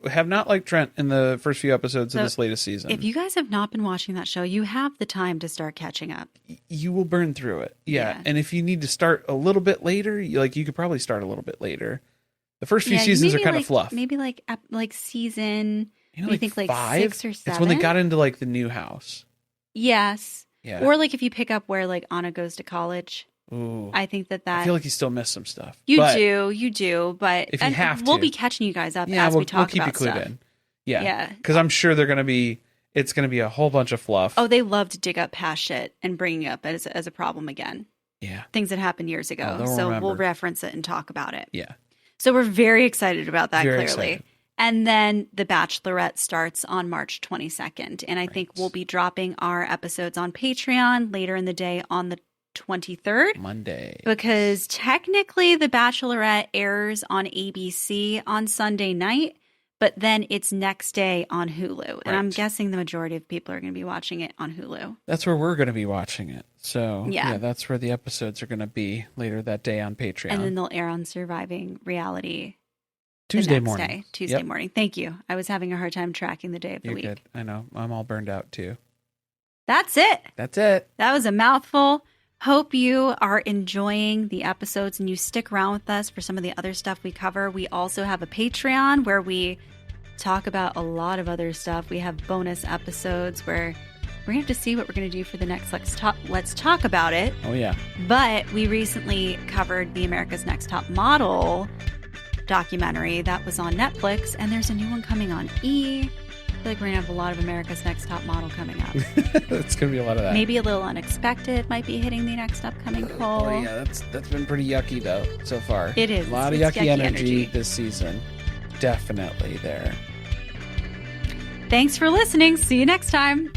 Speaker 1: have not liked Trent in the first few episodes of this latest season.
Speaker 2: If you guys have not been watching that show, you have the time to start catching up.
Speaker 1: You will burn through it. Yeah. And if you need to start a little bit later, you could probably start a little bit later. The first few seasons are kind of fluff.
Speaker 2: Maybe like season, I think like
Speaker 1: 5?
Speaker 2: 6 or 7.
Speaker 1: It's when they got into like the new house.
Speaker 2: Yes.
Speaker 1: Yeah.
Speaker 2: Or like if you pick up where like Anna goes to college.
Speaker 1: Ooh.
Speaker 2: I think that
Speaker 1: I feel like you still missed some stuff.
Speaker 2: You do, but
Speaker 1: if you have to,
Speaker 2: we'll be catching you guys up as we talk
Speaker 1: we'll
Speaker 2: about
Speaker 1: keep you clued
Speaker 2: stuff.
Speaker 1: in. Yeah. Because I'm sure it's going to be a whole bunch of fluff.
Speaker 2: Oh, they love to dig up past shit and bring it up as a problem again.
Speaker 1: Yeah.
Speaker 2: Things that happened years ago. We'll reference it and talk about it.
Speaker 1: Yeah.
Speaker 2: So we're very excited about that,
Speaker 1: very
Speaker 2: clearly.
Speaker 1: Excited.
Speaker 2: And then The Bachelorette starts on March 22nd. And I think we'll be dropping our episodes on Patreon later in the day on the 23rd.
Speaker 1: Monday.
Speaker 2: Because technically The Bachelorette airs on ABC on Sunday night, but then it's next day on Hulu. And I'm guessing the majority of people are going to be watching it on Hulu.
Speaker 1: That's where we're going to be watching it. So that's where the episodes are going to be later that day on Patreon.
Speaker 2: And then they'll air on Surviving Reality
Speaker 1: Tuesday morning.
Speaker 2: Tuesday morning. Thank you. I was having a hard time tracking the day of the week.
Speaker 1: Good. I know. I'm all burned out too.
Speaker 2: That's it. That was a mouthful. Hope you are enjoying the episodes and you stick around with us for some of the other stuff we cover. We also have a Patreon where we talk about a lot of other stuff. We have bonus episodes where we're going to have to see what we're going to do for the next Let's Talk About It.
Speaker 1: Oh, yeah.
Speaker 2: But we recently covered the America's Next Top Model documentary that was on Netflix, and there's a new one coming on E! I feel like we're going to have a lot of America's Next Top Model coming up.
Speaker 1: It's going to be a lot of that.
Speaker 2: Maybe a little unexpected might be hitting the next upcoming poll.
Speaker 1: Oh, yeah, that's been pretty yucky, though, so far.
Speaker 2: It is.
Speaker 1: A lot of yucky energy this season. Definitely there.
Speaker 2: Thanks for listening. See you next time.